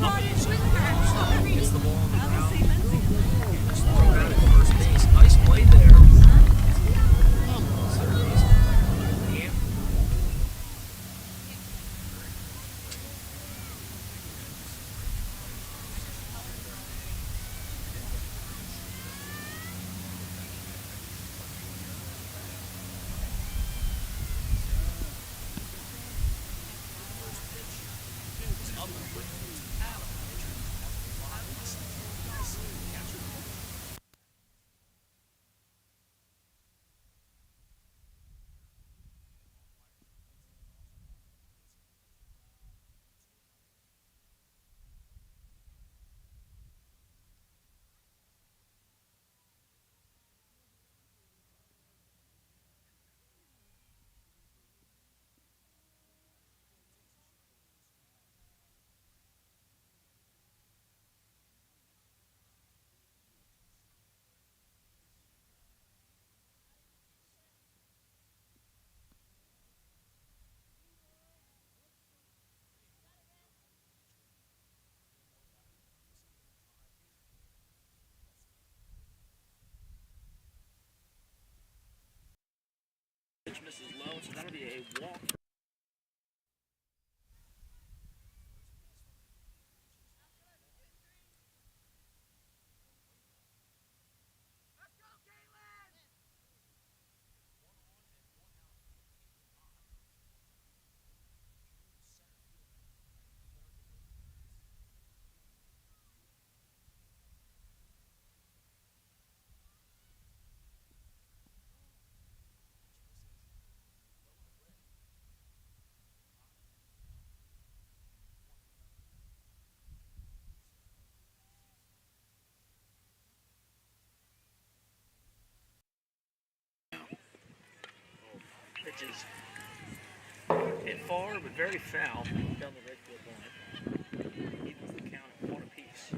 Gets the ball on the ground. Just throw it out at first base. Nice play there. Pitch misses low, so that'll be a walk. Pitches hit far, but very foul down the red field line. Evens the count at 1 apiece.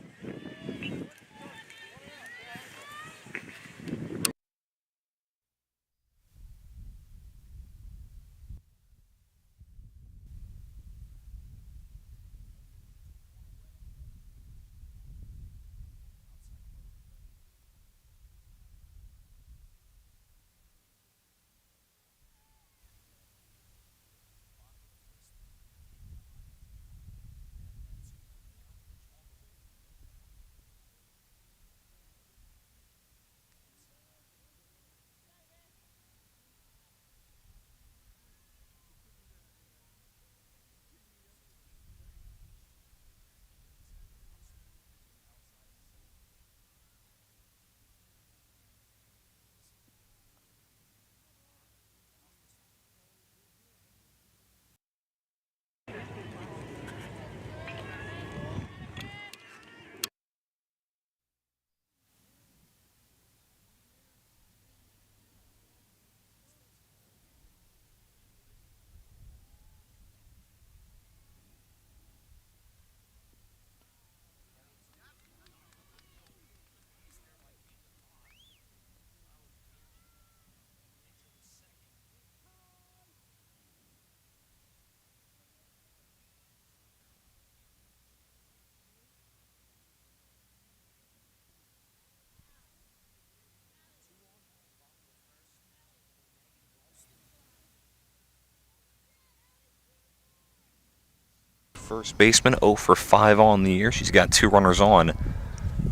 First baseman 0 for 5 on the year. She's got 2 runners on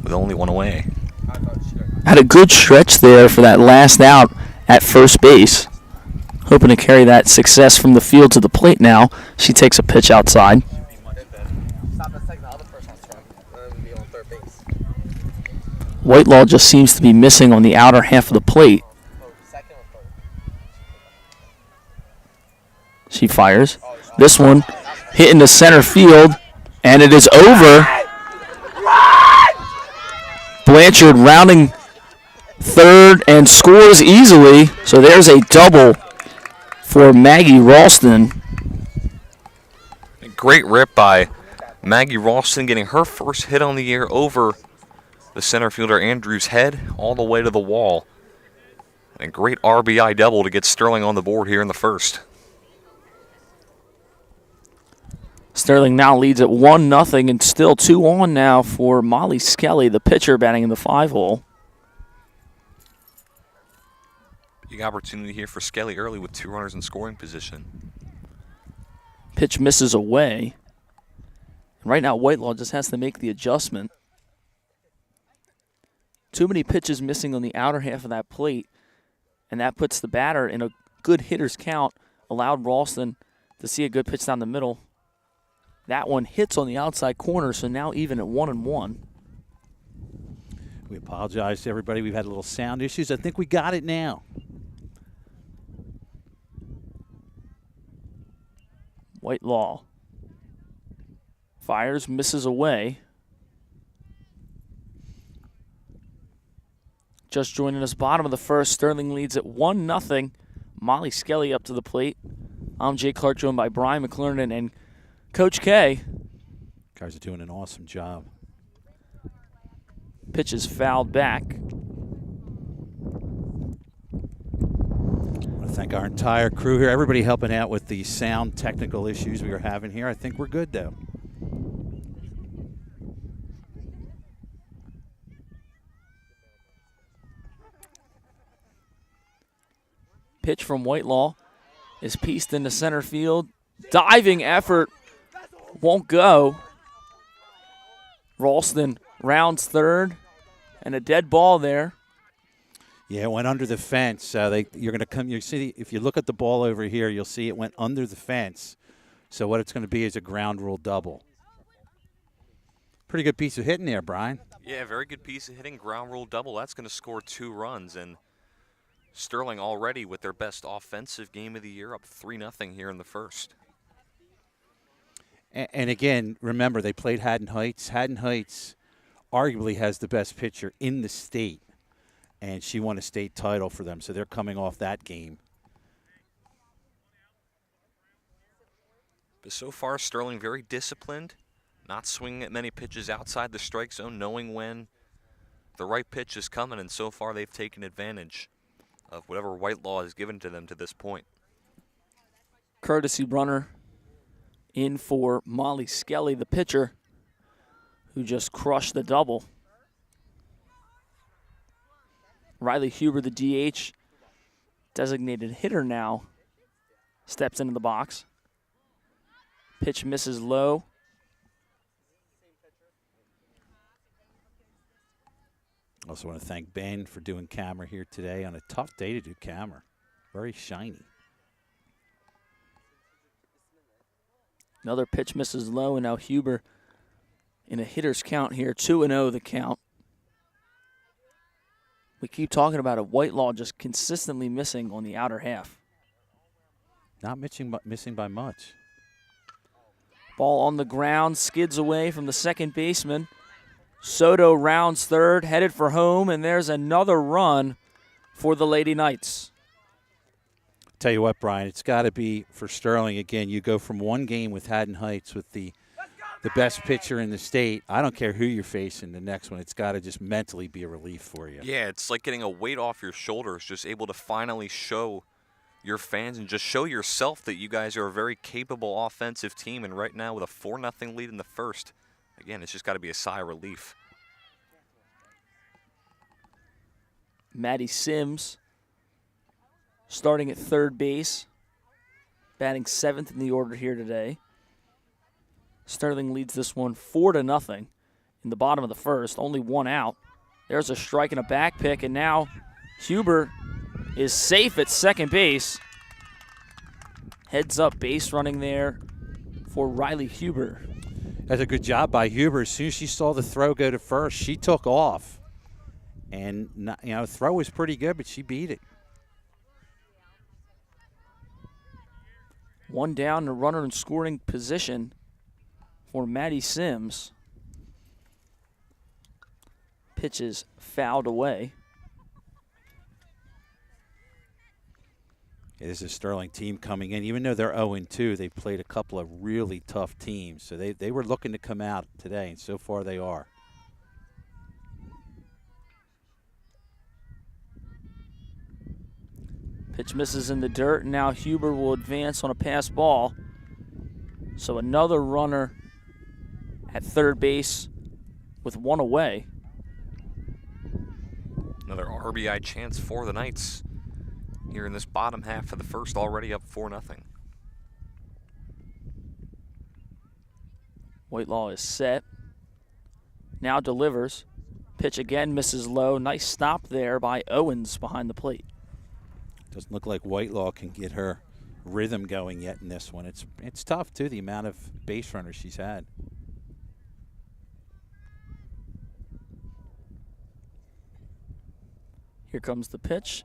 with only 1 away. Had a good stretch there for that last out at first base. Hoping to carry that success from the field to the plate now. She takes a pitch outside. Whitelaw just seems to be missing on the outer half of the plate. She fires. This one hitting the center field, and it is over. Blanchard rounding third and scores easily. So there's a double for Maggie Ralston. A great rip by Maggie Ralston, getting her first hit on the year over the center fielder Andrews' head all the way to the wall. And a great RBI double to get Sterling on the board here in the first. Sterling now leads at 1-0 and still 2 on now for Molly Skelly, the pitcher batting in the 5-hole. Big opportunity here for Skelly early with 2 runners in scoring position. Pitch misses away. And right now, Whitelaw just has to make the adjustment. Too many pitches missing on the outer half of that plate, and that puts the batter in a good hitter's count, allowed Ralston to see a good pitch down the middle. That one hits on the outside corner, so now even at 1-1. We apologize to everybody. We've had a little sound issues. I think we got it now. Whitelaw fires, misses away. Just joining us, bottom of the first. Sterling leads at 1-0. Molly Skelly up to the plate. I'm Jay Clark, joined by Brian McClernand and Coach K. Guys are doing an awesome job. Pitch is fouled back. I want to thank our entire crew here, everybody helping out with the sound technical issues we are having here. I think we're good, though. Pitch from Whitelaw is pieced into center field. Diving effort won't go. Ralston rounds third, and a dead ball there. Yeah, it went under the fence. You're going to come. You see, if you look at the ball over here, you'll see it went under the fence. So what it's going to be is a ground rule double. Pretty good piece of hitting there, Brian. Yeah, very good piece of hitting. Ground rule double. That's going to score 2 runs. And Sterling already with their best offensive game of the year, up 3-0 here in the first. And again, remember, they played Haddon Heights. Haddon Heights arguably has the best pitcher in the state, and she won a state title for them, so they're coming off that game. But so far, Sterling very disciplined, not swinging at many pitches outside the strike zone, knowing when the right pitch is coming, and so far they've taken advantage of whatever Whitelaw has given to them to this point. Courtesy runner in for Molly Skelly, the pitcher, who just crushed the double. Riley Huber, the DH, designated hitter now, steps into the box. Pitch misses low. Also want to thank Ben for doing camera here today on a tough day to do camera. Very shiny. Another pitch misses low, and now Huber in a hitter's count here, 2-0 the count. We keep talking about it. Whitelaw just consistently missing on the outer half. Not missing by much. Ball on the ground, skids away from the second baseman. Soto rounds third, headed for home, and there's another run for the Lady Knights. Tell you what, Brian, it's got to be for Sterling again. You go from one game with Haddon Heights with the best pitcher in the state. I don't care who you're facing the next one. It's got to just mentally be a relief for you. Yeah, it's like getting a weight off your shoulders, just able to finally show your fans and just show yourself that you guys are a very capable offensive team. And right now with a 4-0 lead in the first, again, it's just got to be a sigh of relief. Maddie Sims starting at third base, batting 7th in the order here today. Sterling leads this one 4-0 in the bottom of the first, only 1 out. There's a strike and a back pick, and now Huber is safe at second base. Heads up base running there for Riley Huber. That's a good job by Huber. As soon as she saw the throw go to first, she took off. And, the throw was pretty good, but she beat it. 1 down, a runner in scoring position for Maddie Sims. Pitch is fouled away. Yeah, this is a Sterling team coming in. Even though they're 0-2, they've played a couple of really tough teams. So they were looking to come out today, and so far they are. Pitch Pitch misses in the dirt, and now Huber will advance on a pass ball. So another runner at third base with one away. Another RBI chance for the Knights here in this bottom half of the first, already up 4-0. Whitelaw is set. Now delivers. Pitch again misses low. Nice stop there by Owens behind the plate. Doesn't look like Whitelaw can get her rhythm going yet in this one. It's tough, too, the amount of base runners she's had. Here comes the pitch.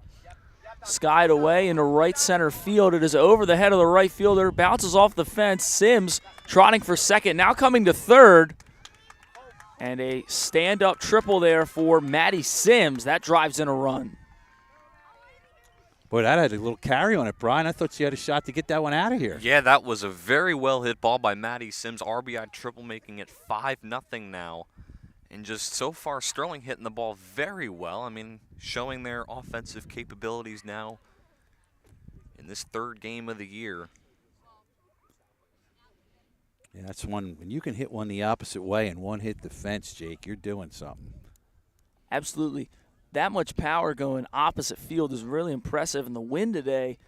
Skied away into right center field. It is over the head of the right fielder. Bounces off the fence. Sims trotting for second. Now coming to third. And a stand-up triple there for Maddie Sims. That drives in a run. Boy, that had a little carry on it, Brian. I thought she had a shot to get that one out of here. Yeah, that was a very well hit ball by Maddie Sims. RBI triple, making it 5-0 now. And just so far, Sterling hitting the ball very well. I mean, showing their offensive capabilities now in this third game of the year. Yeah, that's one. When you can hit one the opposite way and one hit the fence, Jake, you're doing something. Absolutely. That much power going opposite field is really impressive. And the wind today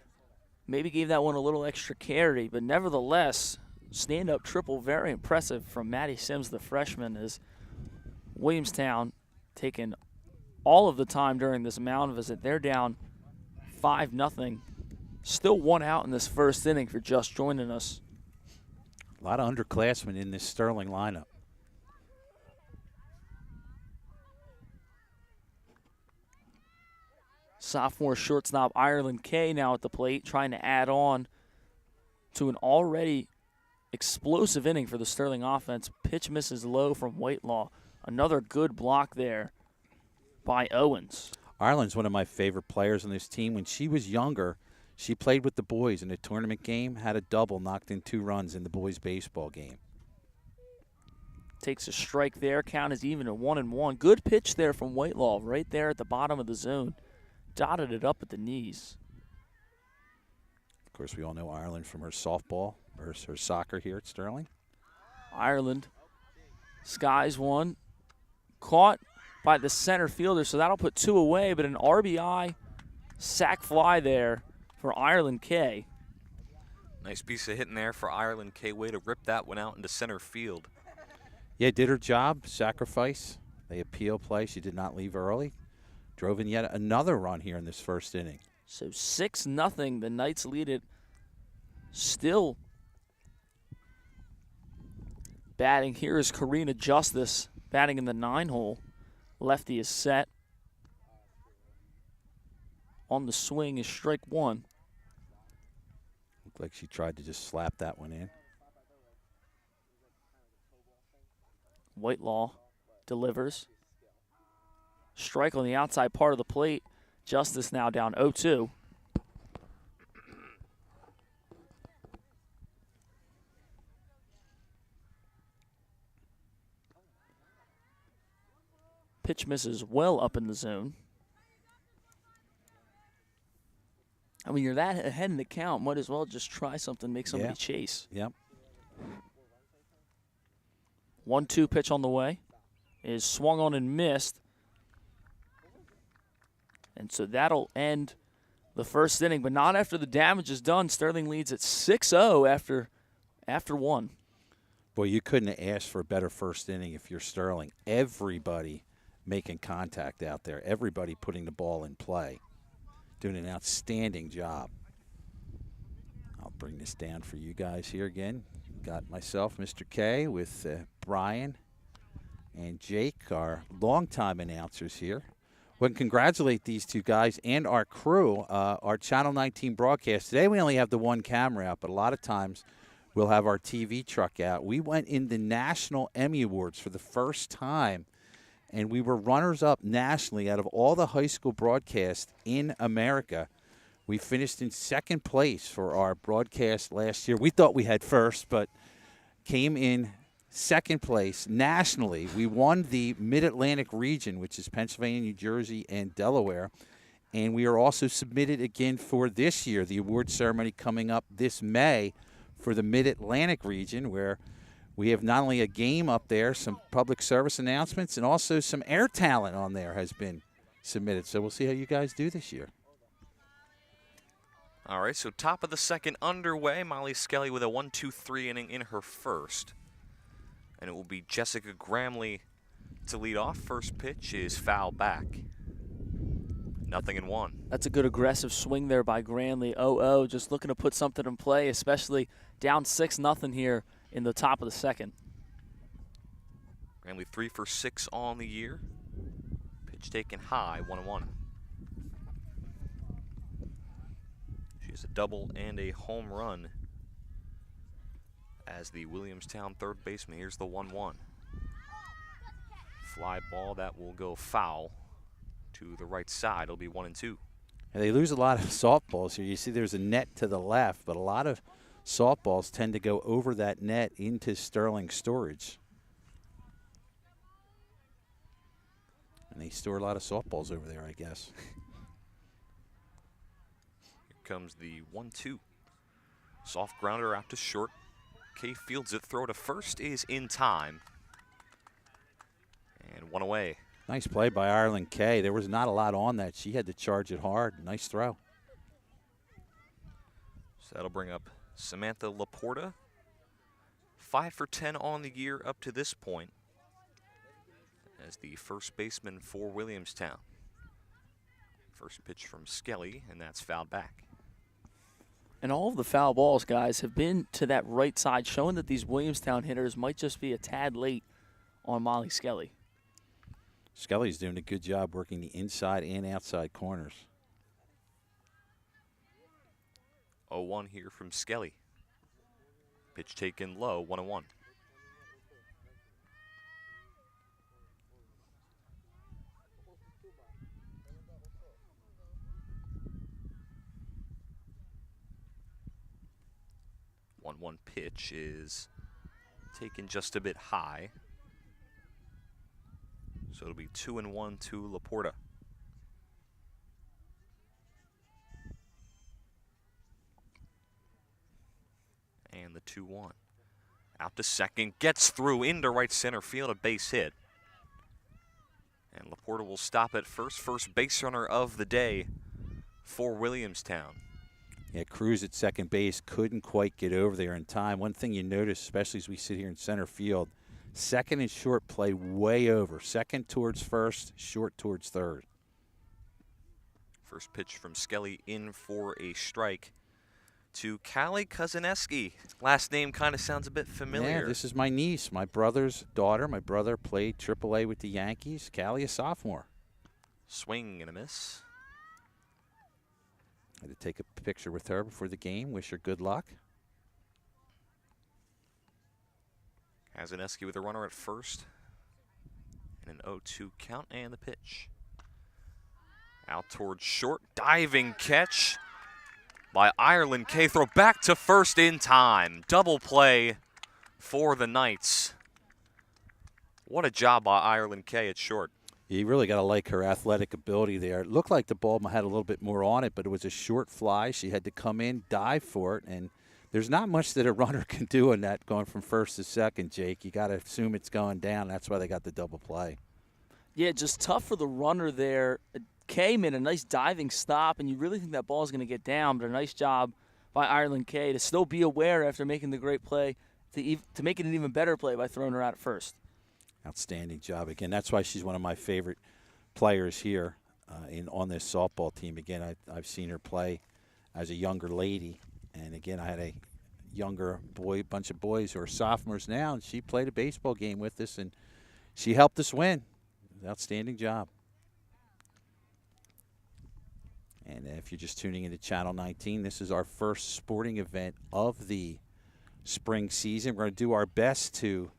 maybe gave that one a little extra carry. But nevertheless, stand-up triple, very impressive from Maddie Sims, the freshman, as Williamstown taking all of the time during this mound visit. They're down 5-0. Still one out in this first inning for just joining us. A lot of underclassmen in this Sterling lineup. Sophomore shortstop Ireland Kay now at the plate, trying to add on to an already explosive inning for the Sterling offense. Pitch misses low from Whitelaw. Another good block there by Owens. Ireland's one of my favorite players on this team. When she was younger, she played with the boys in a tournament game, had a double, knocked in 2 runs in the boys' baseball game. Takes a strike there. Count is even at 1-1. Good pitch there from Whitelaw right there at the bottom of the zone. Dotted it up at the knees. Of course, we all know Ireland from her softball, or her soccer here at Sterling. Ireland skies one. Caught by the center fielder, so that'll put 2 away, but an RBI sac fly there for Ireland Kay. Nice piece of hitting there for Ireland Kay. Way to rip that one out into center field. Yeah, did her job, sacrifice. They appeal play. She did not leave early. Drove in yet another run here in this first inning. So 6-0, the Knights lead it. Still batting. Here is Karina Justice batting in the 9-hole. Lefty is set. On the swing is strike one. Looked like she tried to just slap that one in. Whitelaw delivers. Strike on the outside part of the plate. Justice now down 0-2. Pitch misses well up in the zone. I mean, you're that ahead in the count. Might as well just try something, make somebody chase. Yep. 1-2 pitch on the way. Is swung on and missed. And so that'll end the first inning, but not after the damage is done. Sterling leads at 6-0 after one. Boy, you couldn't have asked for a better first inning if you're Sterling. Everybody making contact out there. Everybody putting the ball in play. Doing an outstanding job. I'll bring this down for you guys here again. Got myself, Mr. K, with Brian and Jake, our longtime announcers here. We can congratulate these two guys and our crew, our Channel 19 broadcast. Today we only have the one camera out, but a lot of times we'll have our TV truck out. We went in the National Emmy Awards for the first time, and we were runners-up nationally out of all the high school broadcasts in America. We finished in second place for our broadcast last year. We thought we had first, but came in second place nationally. We won the Mid-Atlantic region, which is Pennsylvania, New Jersey, and Delaware. And we are also submitted again for this year, the award ceremony coming up this May for the Mid-Atlantic region, where we have not only a game up there, some public service announcements, and also some air talent on there has been submitted. So we'll see how you guys do this year. All right, so top of the second underway. Molly Skelly with a 1-2-3 inning in her first. And it will be Jessica Gramley to lead off. First pitch is foul back. 0-1. That's a good aggressive swing there by Granley. 0-0, just looking to put something in play, especially down 6-0 here in the top of the second. Gramley 3 for 6 on the year. Pitch taken high, 1-1. She has a double and a home run as the Williamstown third baseman. Here's the 1-1. Fly ball that will go foul to the right side. It'll be 1-2. And they lose a lot of softballs here. You see there's a net to the left, but a lot of softballs tend to go over that net into Sterling storage. And they store a lot of softballs over there, I guess. Here comes the 1-2. Soft grounder out to short. Kay fields it. Throw to first is in time. And one away. Nice play by Ireland Kay. There was not a lot on that. She had to charge it hard. Nice throw. So that'll bring up Samantha Laporta. 5 for 10 on the year up to this point as the first baseman for Williamstown. First pitch from Skelly, and that's fouled back. And all of the foul balls, guys, have been to that right side, showing that these Williamstown hitters might just be a tad late on Molly Skelly. Skelly's doing a good job working the inside and outside corners. 0-1 here from Skelly. Pitch taken low, 1-1. One pitch is taken just a bit high. So it'll be 2-1 to Laporta. And the 2-1. Out to second, gets through into right center field, a base hit. And Laporta will stop at first base runner of the day for Williamstown. Yeah, Cruz at second base couldn't quite get over there in time. One thing you notice, especially as we sit here in center field, second and short play way over. Second towards first, short towards third. First pitch from Skelly in for a strike to Callie Kozaneski. Last name kind of sounds a bit familiar. Yeah, this is my niece, my brother's daughter. My brother played AAA with the Yankees. Callie, a sophomore. Swing and a miss. I had to take a picture with her before the game. Wish her good luck. Kozaneski with a runner at first. And an 0-2 count and the pitch. Out towards short. Diving catch by Ireland Kay. Throw back to first in time. Double play for the Knights. What a job by Ireland Kay at short. You really got to like her athletic ability there. It looked like the ball had a little bit more on it, but it was a short fly. She had to come in, dive for it, and there's not much that a runner can do in that going from first to second, Jake. You got to assume it's going down. That's why they got the double play. Yeah, just tough for the runner there. Kay made a nice diving stop, and you really think that ball is going to get down, but a nice job by Ireland Kay to still be aware after making the great play to make it an even better play by throwing her out at first. Outstanding job. Again, that's why she's one of my favorite players here on this softball team. Again, I've seen her play as a younger lady. And, again, I had a younger bunch of boys who are sophomores now, and she played a baseball game with us, and she helped us win. Outstanding job. And if you're just tuning into Channel 19, this is our first sporting event of the spring season. We're going to do our best to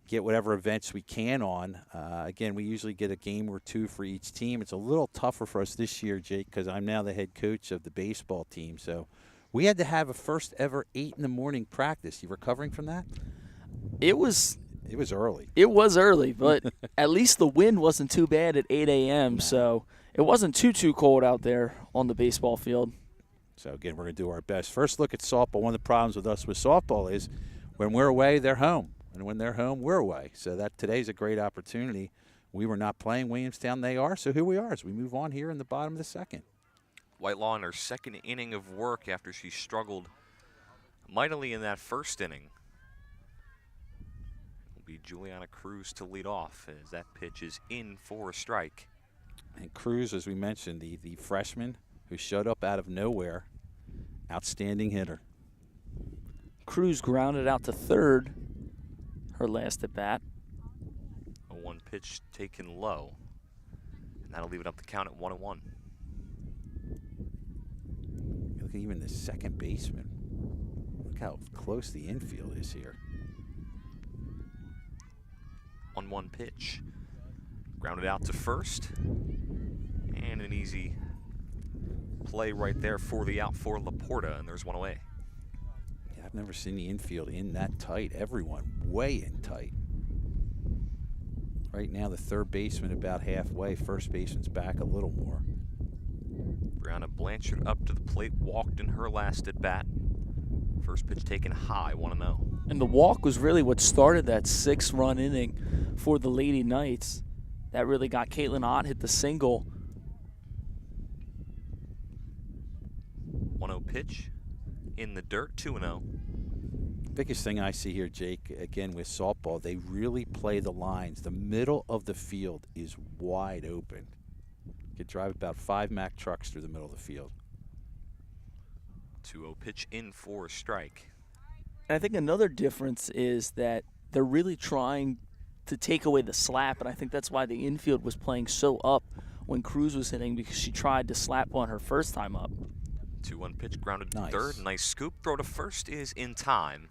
get whatever events we can on. Again, we usually get a game or two for each team. It's a little tougher for us this year, Jake, because I'm now the head coach of the baseball team. So we had to have a first ever 8 in the morning practice. You recovering from that? It was early. It was early, but at least the wind wasn't too bad at 8 a.m., so it wasn't too cold out there on the baseball field. So, again, we're going to do our best. First look at softball. One of the problems with us with softball is when we're away, they're home. And when they're home, we're away. So that today's a great opportunity. We were not playing Williamstown. They are. So here we are as we move on here in the bottom of the second. Whitelaw in her second inning of work after she struggled mightily in that first inning. It'll be Juliana Cruz to lead off as that pitch is in for a strike. And Cruz, as we mentioned, the freshman who showed up out of nowhere, outstanding hitter. Cruz grounded out to third, her last at bat. A one pitch taken low, and that'll leave it up the count at 1-1. Look at even the second baseman. Look how close the infield is here. 1-1 pitch. Grounded out to first. And an easy play right there for the out for Laporta, and there's one away. Yeah, I've never seen the infield in that tight. Everyone way in tight. Right now, the third baseman about halfway. First baseman's back a little more. Brianna Blanchard up to the plate, walked in her last at bat. First pitch taken high, 1-0. And the walk was really what started that 6-run inning for the Lady Knights. That really got Caitlin Ott hit the single. 1-0 pitch in the dirt, 2-0. Biggest thing I see here, Jake, again with softball, they really play the lines. The middle of the field is wide open. You could drive about 5 Mack trucks through the middle of the field. 2-0 pitch in for a strike. And I think another difference is that they're really trying to take away the slap, and I think that's why the infield was playing so up when Cruz was hitting, because she tried to slap one her first time up. 2-1 pitch grounded to Nice. third. Nice scoop. Throw to first is in time.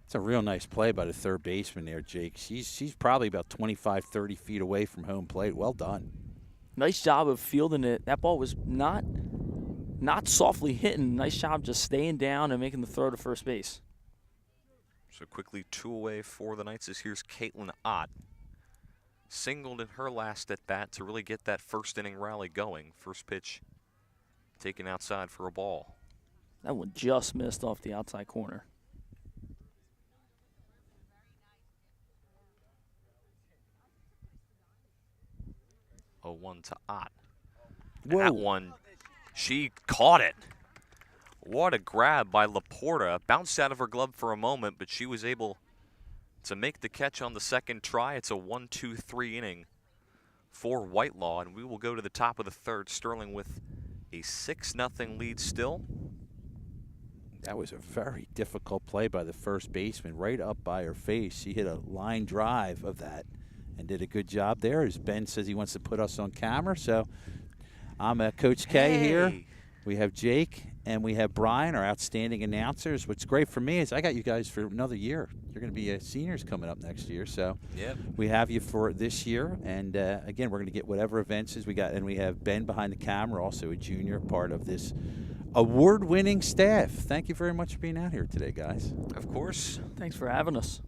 It's a real nice play by the third baseman there, Jake. She's probably about 25, 30 feet away from home plate. Well done. Nice job of fielding it. That ball was not softly hitting. Nice job just staying down and making the throw to first base. So quickly 2 away for the Knights as here's Caitlin Ott. Singled in her last at bat to really get that first inning rally going. First pitch taken outside for a ball. That one just missed off the outside corner. 0-1 to Ott. Whoa. That one, she caught it. What a grab by Laporta. Bounced out of her glove for a moment, but she was able to make the catch on the second try. It's a 1-2-3 inning for Whitelaw, and we will go to the top of the third. Sterling with a 6-0 lead still. That was a very difficult play by the first baseman, right up by her face. She hit a line drive of that and did a good job there. As Ben says, he wants to put us on camera, so I'm Coach K here. We have Jake and we have Brian, our outstanding announcers. What's great for me is I got you guys for another year. You're going to be seniors coming up next year, so Yep. we have you for this year. And again, we're going to get whatever events we got, and we have Ben behind the camera, also a junior, part of this award-winning staff. Thank you very much for being out here today, guys. Of course. Thanks for having us.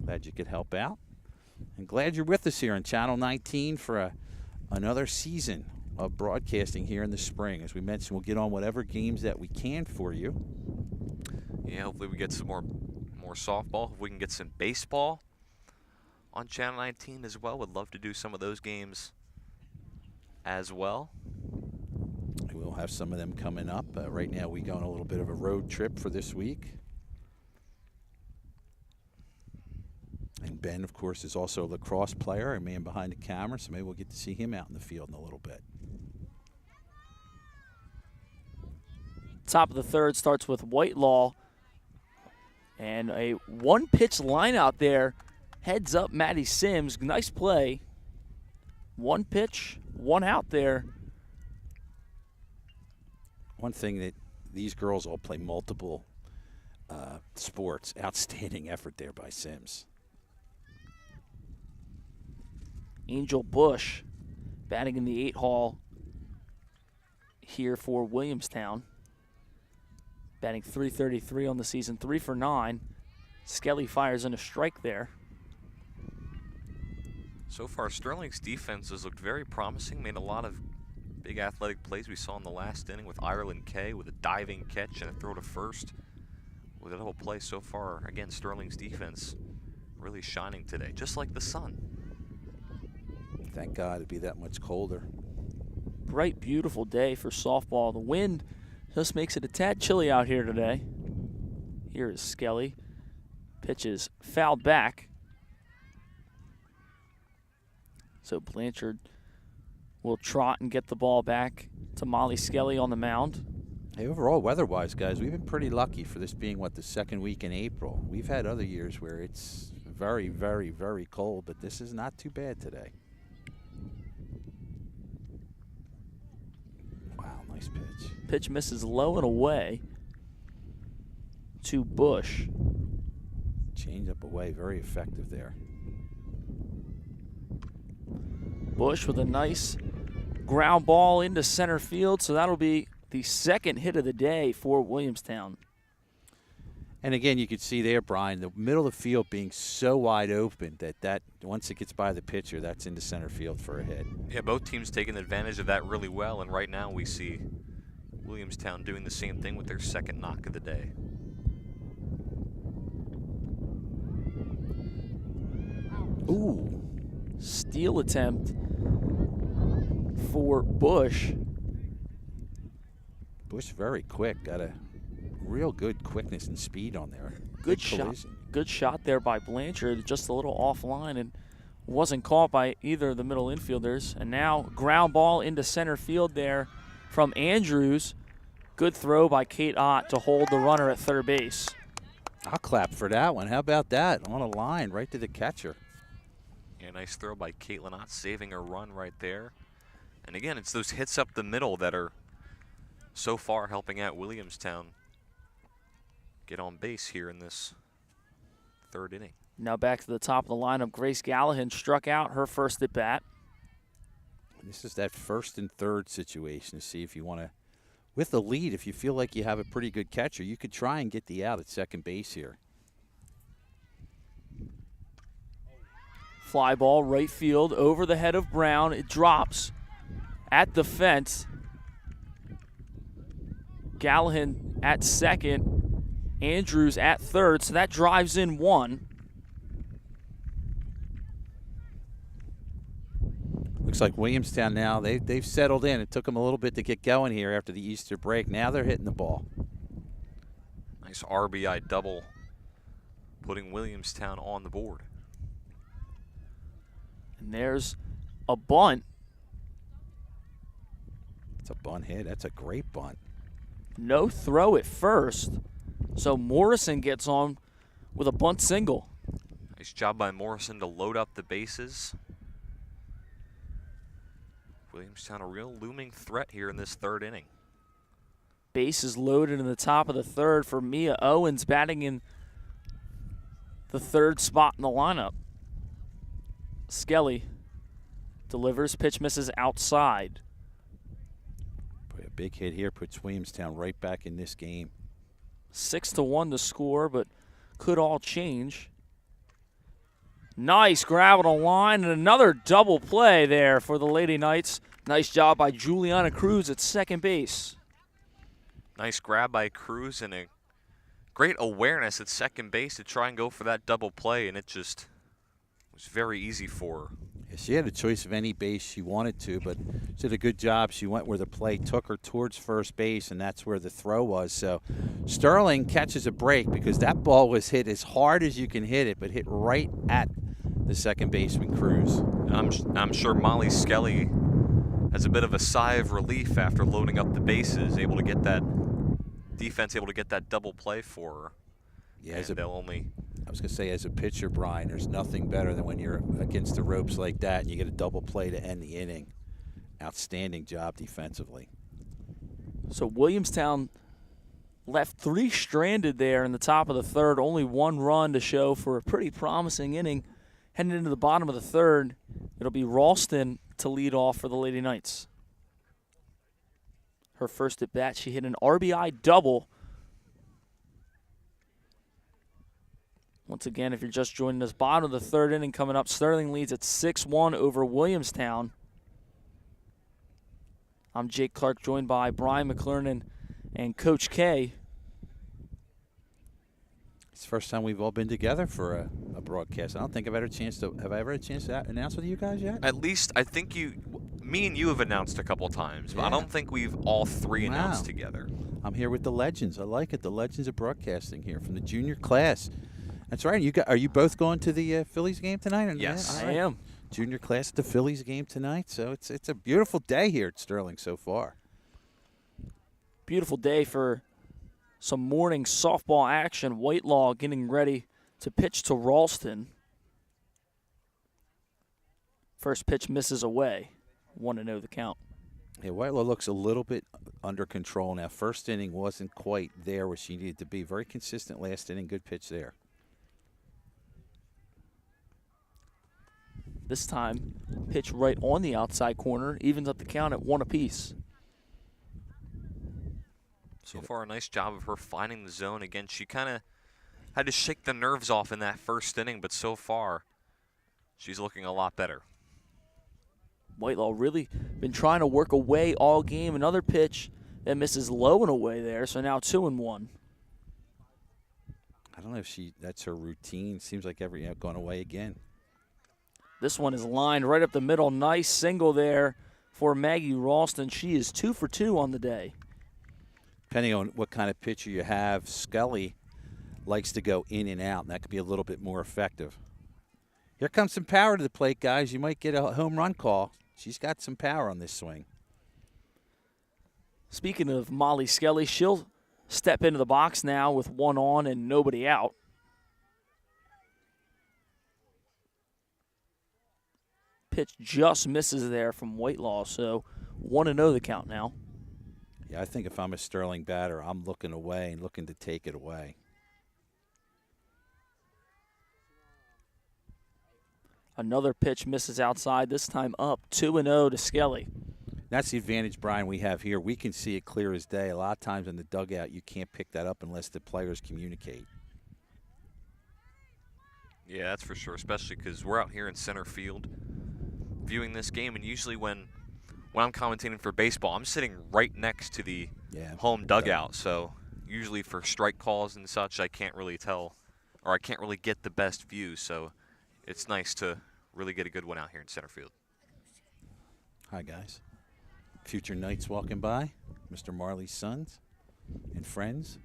Glad you could help out. And glad you're with us here on Channel 19 for another season of broadcasting here in the spring. As we mentioned, we'll get on whatever games that we can for you. Yeah, hopefully we get some more softball. If we can get some baseball on Channel 19 as well. Would love to do some of those games as well. We'll have some of them coming up. Right now, we go on a little bit of a road trip for this week. And Ben, of course, is also a lacrosse player, a man behind the camera, so maybe we'll get to see him out in the field in a little bit. Top of the third starts with Whitelaw. And a one-pitch line out there. Heads up Maddie Sims. Nice play. One pitch, one out there. One thing that these girls all play multiple sports. Outstanding effort there by Sims. Angel Bush batting in the 8 hole here for Williamstown. Batting .333 on the season, 3 for 9. Skelly fires in a strike there. So far, Sterling's defense has looked very promising. Made a lot of Big athletic plays we saw in the last inning with Ireland K with a diving catch and a throw to first. With a double play so far, again, Sterling's defense really shining today, just like the sun. Thank God it'd be that much colder. Bright, beautiful day for softball. The wind just makes it a tad chilly out here today. Here is Skelly. Pitch is fouled back. So Blanchard will trot and get the ball back to Molly Skelly on the mound. Hey, overall, weather-wise, guys, we've been pretty lucky for this being, what, the second week in April. We've had other years where it's very, very, very cold, but this is not too bad today. Wow, nice pitch. Pitch misses low and away to Bush. Change up away, very effective there. Bush with a nice ground ball into center field, so that'll be the second hit of the day for Williamstown. And again, you could see there, Brian, the middle of the field being so wide open that once it gets by the pitcher, that's into center field for a hit. Yeah, both teams taking advantage of that really well, and right now we see Williamstown doing the same thing with their second knock of the day. Ooh, steal attempt for Bush. Bush very quick, got a real good quickness and speed on there. Good Big shot. collision. Good shot there by Blanchard, just a little offline and wasn't caught by either of the middle infielders. And now ground ball into center field there from Andrews. Good throw by Kate Ott to hold the runner at third base. I'll clap for that one. How about that? On a line right to the catcher. Yeah, nice throw by Caitlin Ott, saving her run right there. And again, it's those hits up the middle that are so far helping out Williamstown get on base here in this third inning. Now back to the top of the lineup. Grace Gallahan struck out her first at bat. This is that first and third situation to see if you want to, with the lead, if you feel like you have a pretty good catcher, you could try and get the out at second base here. Fly ball right field over the head of Brown. It drops at the fence. Gallahan at second. Andrews at third. So that drives in one. Looks like Williamstown now, they've settled in. It took them a little bit to get going here after the Easter break. Now they're hitting the ball. Nice RBI double, putting Williamstown on the board. And there's a bunt. It's a bunt hit. That's a great bunt. No throw at first. So Morrison gets on with a bunt single. Nice job by Morrison to load up the bases. Williamstown a real looming threat here in this third inning. Bases loaded in the top of the third for Mia Owens, batting in the third spot in the lineup. Skelly delivers, pitch misses outside. Boy, a big hit here puts Williamstown right back in this game. 6-1 to score, but could all change. Nice grab on a line and another double play there for the Lady Knights. Nice job by Juliana Cruz at second base. Nice grab by Cruz and a great awareness at second base to try and go for that double play, and it just was very easy for her. Yeah, she had a choice of any base she wanted to, but she did a good job. She went where the play took her towards first base, and that's where the throw was. So Sterling catches a break because that ball was hit as hard as you can hit it, but hit right at the second baseman, Cruz. I'm sure Molly Skelly has a bit of a sigh of relief after loading up the bases, able to get that defense, able to get that double play for her. Yeah, and they'll only... I was going to say, as a pitcher, Brian, there's nothing better than when you're against the ropes like that and you get a double play to end the inning. Outstanding job defensively. So Williamstown left three stranded there in the top of the third. Only one run to show for a pretty promising inning. Heading into the bottom of the third, it'll be Ralston to lead off for the Lady Knights. Her first at bat, she hit an RBI double. Once again, if you're just joining us, bottom of the third inning coming up. Sterling leads at 6-1 over Williamstown. I'm Jake Clark, joined by Brian McClernand and Coach K. It's the first time we've all been together for a broadcast. I don't think I've had a chance to. Have I ever had a chance to announce with you guys yet? At least I think me and you have announced a couple times, but I don't think we've all three announced together. I'm here with the legends. I like it. The legends of broadcasting here from the junior class. That's right. Are you both going to the Phillies game tonight? Yes, I am. Junior class at the Phillies game tonight. So it's a beautiful day here at Sterling so far. Beautiful day for some morning softball action. Whitelaw getting ready to pitch to Ralston. First pitch misses away. 1-0 the count. Yeah, Whitelaw looks a little bit under control now. First inning wasn't quite there where she needed to be. Very consistent last inning. Good pitch there. This time, pitch right on the outside corner, evens up the count at 1 apiece. So far, a nice job of her finding the zone. Again, she kind of had to shake the nerves off in that first inning, but so far, she's looking a lot better. Whitelaw really been trying to work away all game. Another pitch that misses low and away there, so now 2-1. I don't know if that's her routine. Seems like going away again. This one is lined right up the middle. Nice single there for Maggie Ralston. She is 2 for 2 on the day. Depending on what kind of pitcher you have, Scully likes to go in and out, and that could be a little bit more effective. Here comes some power to the plate, guys. You might get a home run call. She's got some power on this swing. Speaking of Molly Skelly, she'll step into the box now with 1 on and nobody out. Pitch just misses there from Whitelaw, so 1-0 the count now. Yeah, I think if I'm a Sterling batter, I'm looking away and looking to take it away. Another pitch misses outside, this time up 2-0 to Skelly. That's the advantage, Brian, we have here. We can see it clear as day. A lot of times in the dugout, you can't pick that up unless the players communicate. Yeah, that's for sure, especially because we're out here in center field viewing this game, and usually when I'm commentating for baseball, I'm sitting right next to the home dugout, so usually for strike calls and such, I can't really tell, or I can't really get the best view, so it's nice to really get a good one out here in center field. Hi, guys. Future Knights walking by, Mr. Marley's sons and friends.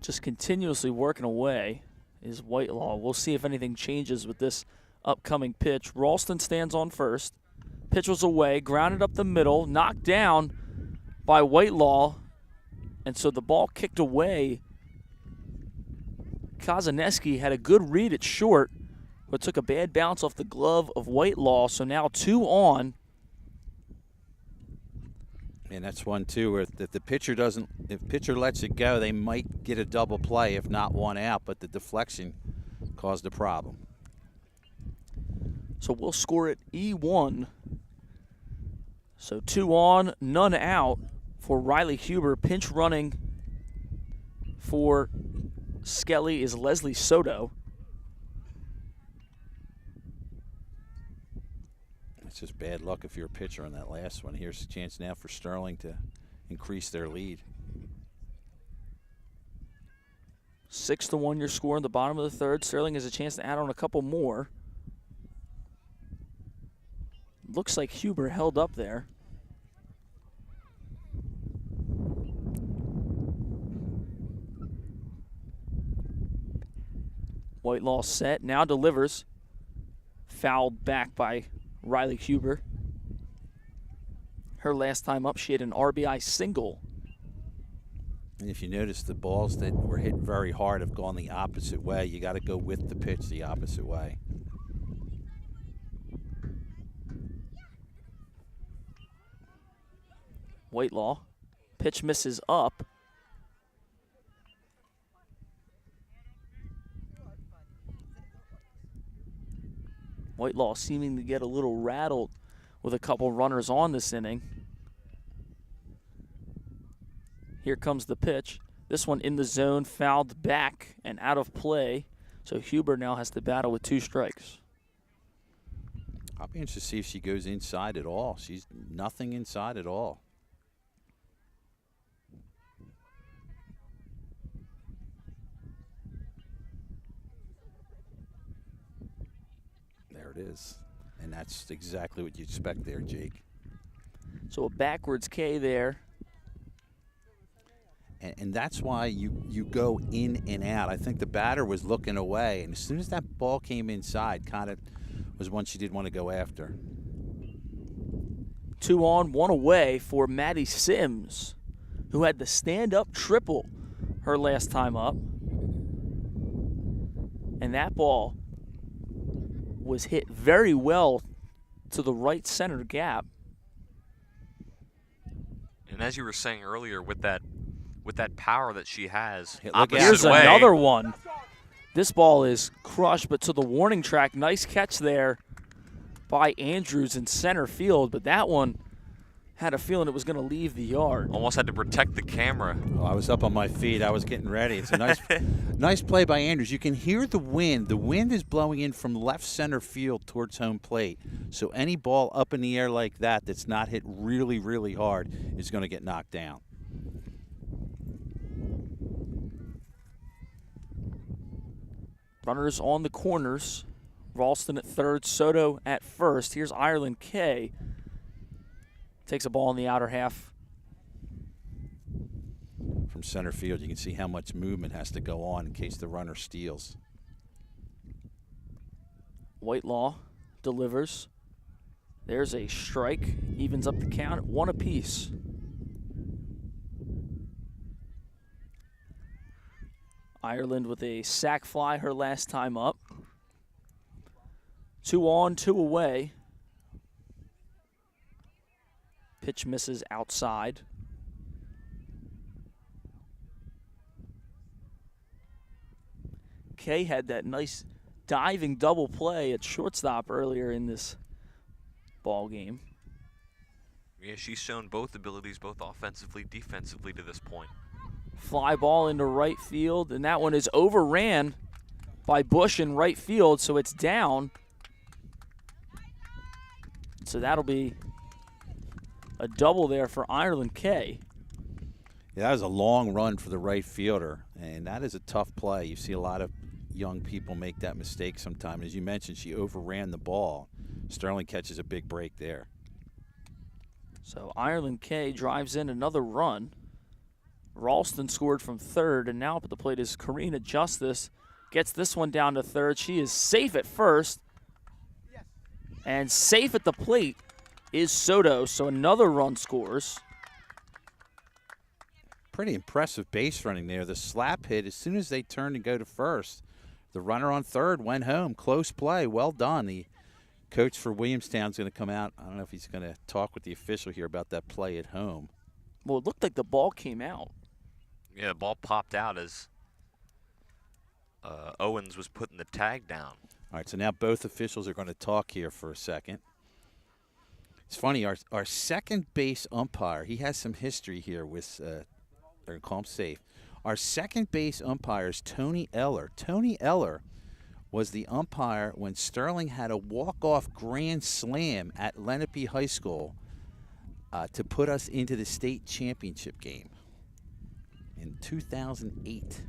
Just continuously working away is Whitelaw. We'll see if anything changes with this upcoming pitch. Ralston stands on first. Pitch was away, grounded up the middle, knocked down by Whitelaw, and so the ball kicked away. Kozaneski had a good read at short, but took a bad bounce off the glove of Whitelaw, so now 2 on. And that's one, too, where if the pitcher doesn't, if pitcher lets it go, they might get a double play, if not 1 out, but the deflection caused a problem. So we'll score it E1. So 2 on, none out for Riley Huber. Pinch running for Skelly is Leslie Soto. It's just bad luck if you're a pitcher on that last one. Here's a chance now for Sterling to increase their lead. 6-1 your score in the bottom of the third. Sterling has a chance to add on a couple more. Looks like Huber held up there. Whitelaw set, now delivers. Fouled back by Riley Huber. Her last time up, she had an RBI single. And if you notice, the balls that were hit very hard have gone the opposite way. You got to go with the pitch the opposite way. Whitelaw, pitch misses up. Whitelaw seeming to get a little rattled with a couple runners on this inning. Here comes the pitch. This one in the zone, fouled back and out of play. So Huber now has to battle with 2 strikes. I'll be interested to see if she goes inside at all. She's nothing inside at all. There it is. And that's exactly what you expect there, Jake. So a backwards K there. And that's why you go in and out. I think the batter was looking away, and as soon as that ball came inside, kind of was one she didn't want to go after. 2 on, 1 away for Maddie Sims, who had the stand-up triple her last time up. And that ball was hit very well to the right center gap. And as you were saying earlier, with that power that she has, Look out. Here's opposite way, another one. This ball is crushed, but to the warning track. Nice catch there by Andrews in center field, but that one had a feeling it was going to leave the yard. almost had to protect the camera. Oh, I was up on my feet. I was getting ready. It's a nice, nice play by Andrews. You can hear the wind. The wind is blowing in from left center field towards home plate. So any ball up in the air like that that's not hit really, really hard is going to get knocked down. Runners on the corners. Ralston at third, Soto at first. Here's Ireland K. Takes a ball in the outer half. From center field, you can see how much movement has to go on in case the runner steals. Whitelaw delivers. There's a strike. Evens up the count at 1 apiece. Ireland with a sac fly her last time up. 2 on, 2 away. Pitch misses outside. Kay had that nice diving double play at shortstop earlier in this ball game. Yeah, she's shown both abilities, both offensively, defensively to this point. Fly ball into right field, and that one is overran by Bush in right field, so it's down. So that'll be a double there for Ireland K. Yeah, that was a long run for the right fielder, and that is a tough play. You see a lot of young people make that mistake sometimes. As you mentioned, she overran the ball. Sterling catches a big break there. So Ireland K drives in another run. Ralston scored from third, and now up at the plate is Karina Justice. Gets this one down to third. She is safe at first. And safe at the plate is Soto, so another run scores. Pretty impressive base running there. The slap hit, as soon as they turned to go to first, the runner on third went home. Close play. Well done. The coach for Williamstown is going to come out. I don't know if he's going to talk with the official here about that play at home. Well, it looked like the ball came out. Yeah, the ball popped out as Owens was putting the tag down. All right, so now both officials are going to talk here for a second. It's funny, our second base umpire, he has some history here with, they're going to call him safe. Our second base umpire is Tony Eller. Tony Eller was the umpire when Sterling had a walk-off grand slam at Lenape High School to put us into the state championship game in 2008.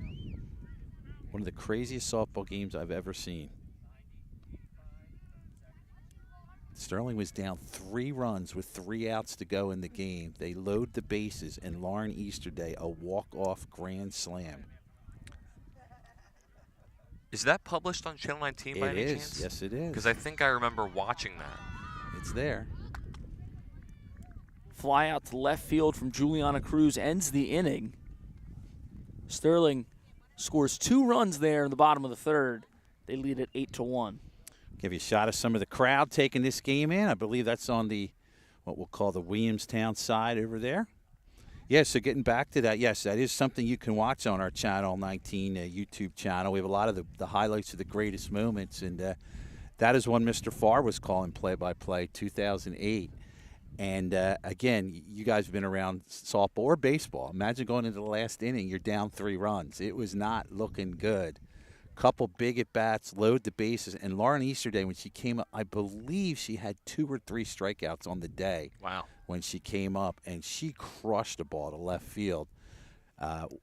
One of the craziest softball games I've ever seen. Sterling was down 3 runs with 3 outs to go in the game. They load the bases, and Lauren Easterday, a walk-off grand slam. Is that published on Channel 19 by any chance? Yes, it is. Because I think I remember watching that. It's there. Fly out to left field from Juliana Cruz ends the inning. Sterling scores 2 runs there in the bottom of the third. They lead at 8-1. Give you a shot of some of the crowd taking this game in. I believe that's on the, what we'll call the Williamstown side over there. Yeah, so getting back to that, yes, that is something you can watch on our Channel 19 YouTube channel. We have a lot of the highlights of the greatest moments, and that is one Mr. Farr was calling play-by-play, 2008. And, again, you guys have been around softball or baseball. Imagine going into the last inning, you're down 3 runs. It was not looking good. couple big at-bats, load the bases. And Lauren Easterday, when she came up, I believe she had 2 or 3 strikeouts on the day. Wow. When she came up, and she crushed the ball to left field.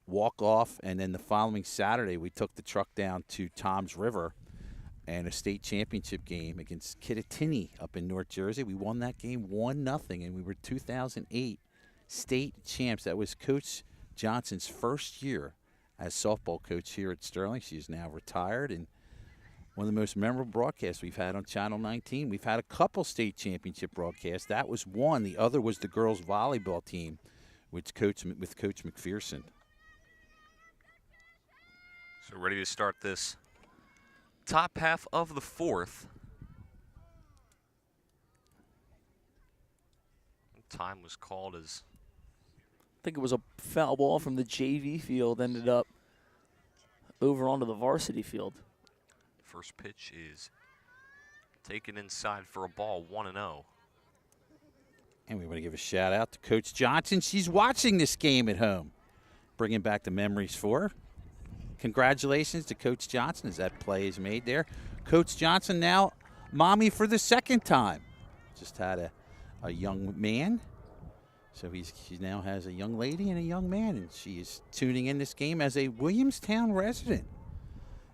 Walk off, and then the following Saturday, we took the truck down to Toms River and a state championship game against Kittatinny up in North Jersey. We won that game 1-0, and we were 2008 state champs. That was Coach Johnson's first year as softball coach here at Sterling. She's now retired, and one of the most memorable broadcasts we've had on Channel 19. We've had a couple state championship broadcasts. That was one. The other was the girls volleyball team with Coach McPherson. So ready to start this top half of the 4th. Time was called as I think it was a foul ball from the JV field, ended up over onto the varsity field. first pitch is taken inside for a ball, 1-0. And we want to give a shout out to Coach Johnson. She's watching this game at home, bringing back the memories for her. Congratulations to Coach Johnson as that play is made there. Coach Johnson now mommy for the 2nd time. Just had a young man. So she now has a young lady and a young man, and she is tuning in this game as a Williamstown resident.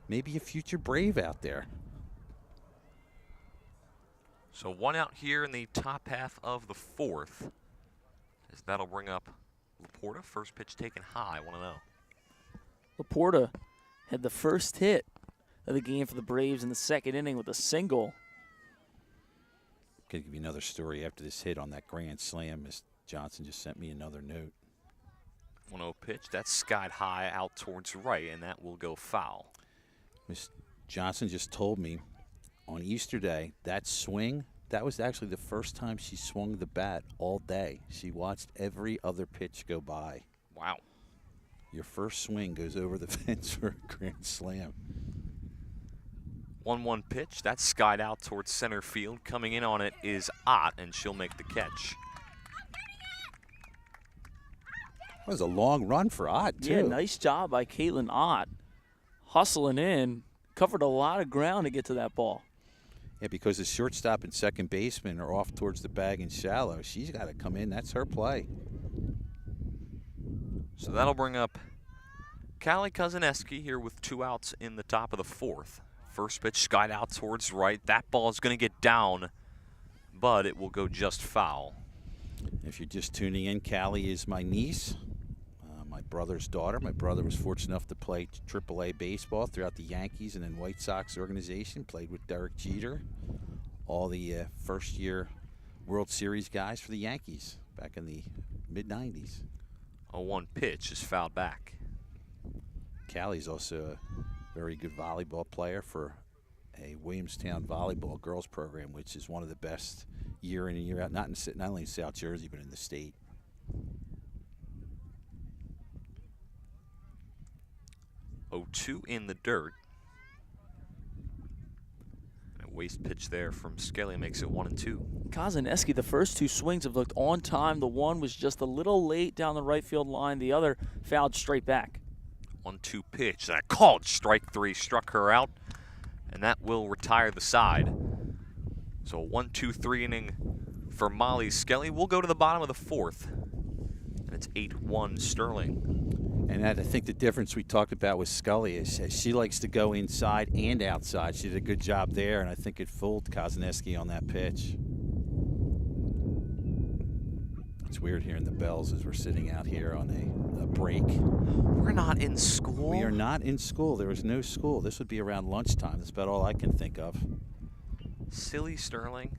Maybe a future Brave out there. So 1 out here in the top half of the 4th. As that'll bring up Laporta. First pitch taken high, 1-0. Laporta had the first hit of the game for the Braves in the 2nd inning with a single. Could give you another story after this hit on that grand slam. Miss Johnson just sent me another note. 1-0 pitch. That's skied high out towards right, and that will go foul. Miss Johnson just told me on Easter Day, that swing, that was actually the first time she swung the bat all day. She watched every other pitch go by. Wow. Your first swing goes over the fence for a grand slam. 1-1 pitch. That's skied out towards center field. Coming in on it is Ott, and she'll make the catch. That was a long run for Ott, too. Yeah, nice job by Caitlin Ott. Hustling in, covered a lot of ground to get to that ball. Yeah, because the shortstop and second baseman are off towards the bag and shallow. She's got to come in. That's her play. So that'll bring up Callie Kozaneski here with 2 outs in the top of the 4th. First pitch skied out towards right. That ball is going to get down, but it will go just foul. If you're just tuning in, Callie is my niece, my brother's daughter. My brother was fortunate enough to play AAA baseball throughout the Yankees and then White Sox organization. Played with Derek Jeter, all the first-year World Series guys for the Yankees back in the mid-'90s. A 1 pitch is fouled back. Callie's also a very good volleyball player for a Williamstown volleyball girls program, which is one of the best year in and year out, not only in South Jersey, but in the state. 0-2 in the dirt. And a waste pitch there from Skelly makes it 1-2. Kozaneski, the first 2 swings have looked on time. The one was just a little late down the right field line. The other fouled straight back. 1-2 pitch. That called strike 3 struck her out, and that will retire the side. So a 1-2-3 inning for Molly Skelly. We'll go to the bottom of the 4th, and it's 8-1 Sterling. And I think the difference we talked about with Scully is she likes to go inside and outside. She did a good job there, and I think it fooled Kozaneski on that pitch. It's weird hearing the bells as we're sitting out here on a break. We're not in school. We are not in school. There is no school. This would be around lunchtime. That's about all I can think of. Silly Sterling.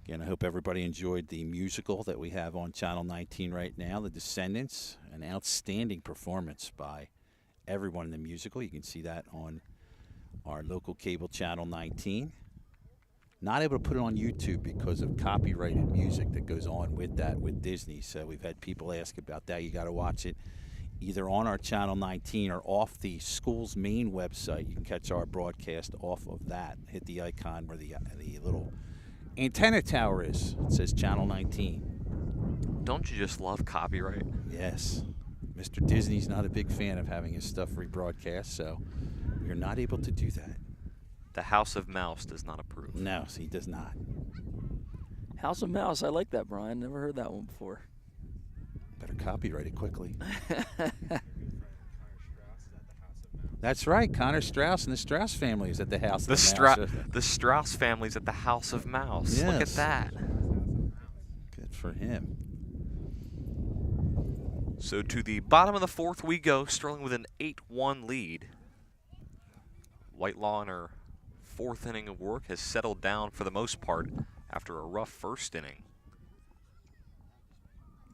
Again, I hope everybody enjoyed the musical that we have on Channel 19 right now, The Descendants. An outstanding performance by everyone in the musical. You can see that on our local cable Channel 19. Not able to put it on YouTube because of copyrighted music that goes on with that with Disney. So we've had people ask about that. You got to watch it either on our Channel 19 or off the school's main website. You can catch our broadcast off of that. Hit the icon where the little antenna tower is. It says Channel 19. Don't you just love copyright? Yes. Mr. Disney's not a big fan of having his stuff rebroadcast, so we're not able to do that. The House of Mouse does not approve. No, he does not. House of Mouse. I like that, Brian. Never heard that one before. Better copyright it quickly. That's right. Connor Strauss and the Strauss family is at the House of Mouse. The Strauss family's at the House of Mouse. Look at Yes. that. Good for him. So to the bottom of the fourth we go, Sterling with an 8-1 lead. Whitelaw in her fourth inning of work has settled down for the most part after a rough first inning.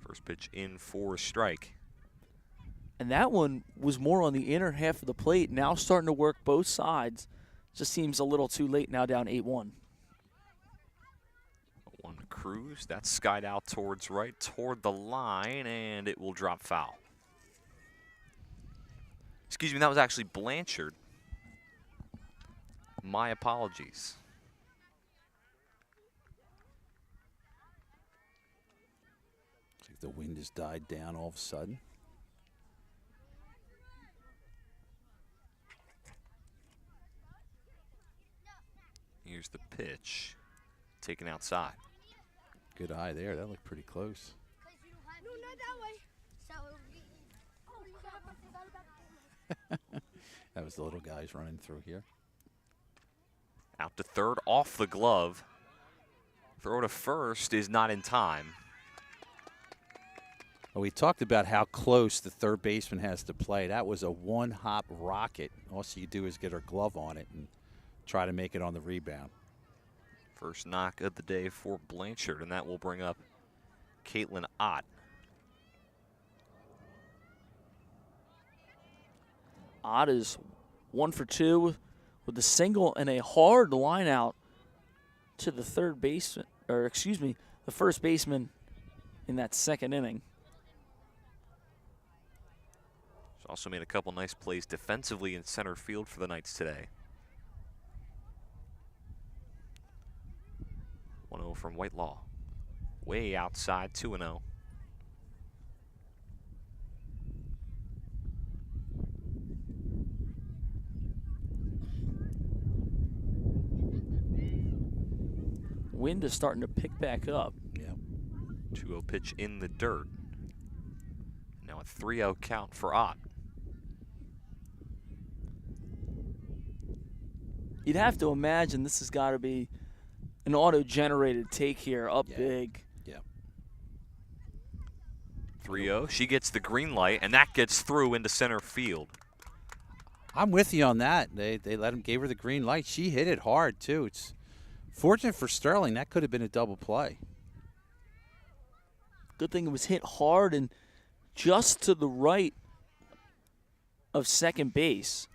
First pitch in for a strike. And that one was more on the inner half of the plate, now starting to work both sides. Just seems a little too late now, down 8-1. One cruise, that's skied out towards right, toward the line, and it will drop foul. Excuse me, that was actually Blanchard. My apologies. Looks like the wind has died down all of a sudden. Here's the pitch, taken outside. Good eye there. That looked pretty close. No, not that way. That was the little guys running through here. Out to third, off the glove. Throw to first is not in time. Well, we talked about how close the third baseman has to play. That was a one-hop rocket. All you do is get her glove on it and try to make it on the rebound. First knock of the day for Blanchard, and that will bring up Caitlin Ott. Ott is 1 for 2 with a single and a hard line out to the third baseman, or excuse me, the first baseman in that second inning. She's also made a couple nice plays defensively in center field for the Knights today. 1-0 from Whitelaw. Way outside, 2-0. Wind is starting to pick back up. Yeah. 2-0 pitch in the dirt. Now a 3-0 count for Ott. You'd have to imagine this has got to be an auto-generated take here, up big. Yeah. 3-0. She gets the green light, and that gets through into center field. I'm with you on that. They gave her the green light. She hit it hard too. It's fortunate for Sterling. That could have been a double play. Good thing it was hit hard and just to the right of second base.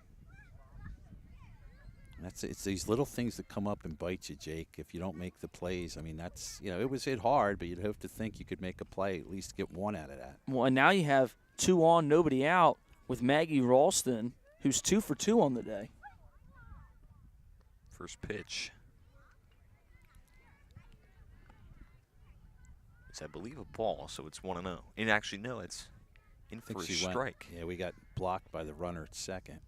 It's these little things that come up and bite you, Jake. If you don't make the plays, I mean, it was hit hard, but you'd hope to think you could make a play, at least get one out of that. Well, and now you have 2 on, nobody out with Maggie Ralston, who's 2 for 2 on the day. First pitch. It's, I believe, a ball, so it's 1-0. And actually, no, it's in for a strike. Yeah, we got blocked by the runner at second.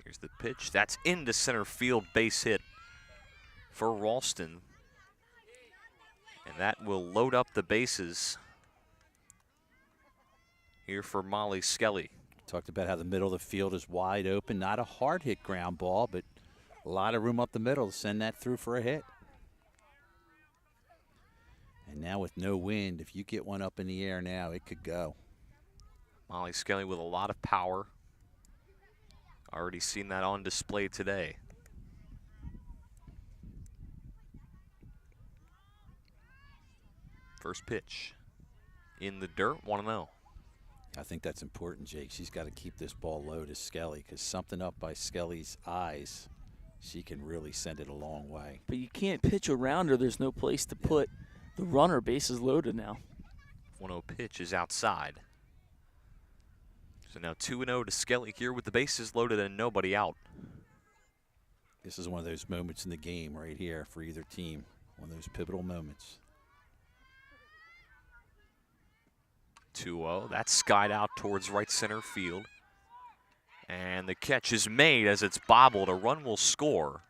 Here's the pitch. That's into center field, base hit for Ralston. And that will load up the bases here for Molly Skelly. Talked about how the middle of the field is wide open. Not a hard hit ground ball, but a lot of room up the middle to send that through for a hit. And now with no wind, if you get one up in the air now, it could go. Molly Skelly with a lot of power. Already seen that on display today. First pitch in the dirt, 1-0. I think that's important, Jake. She's got to keep this ball low to Skelly, because something up by Skelly's eyes, she can really send it a long way. But you can't pitch around her. There's no place to put the runner. Bases loaded now. 1-0 pitch is outside. So now 2-0 to Skelly here with the bases loaded and nobody out. This is one of those moments in the game right here for either team. One of those pivotal moments. 2-0. That's skied out towards right center field. And the catch is made as it's bobbled. A run will score.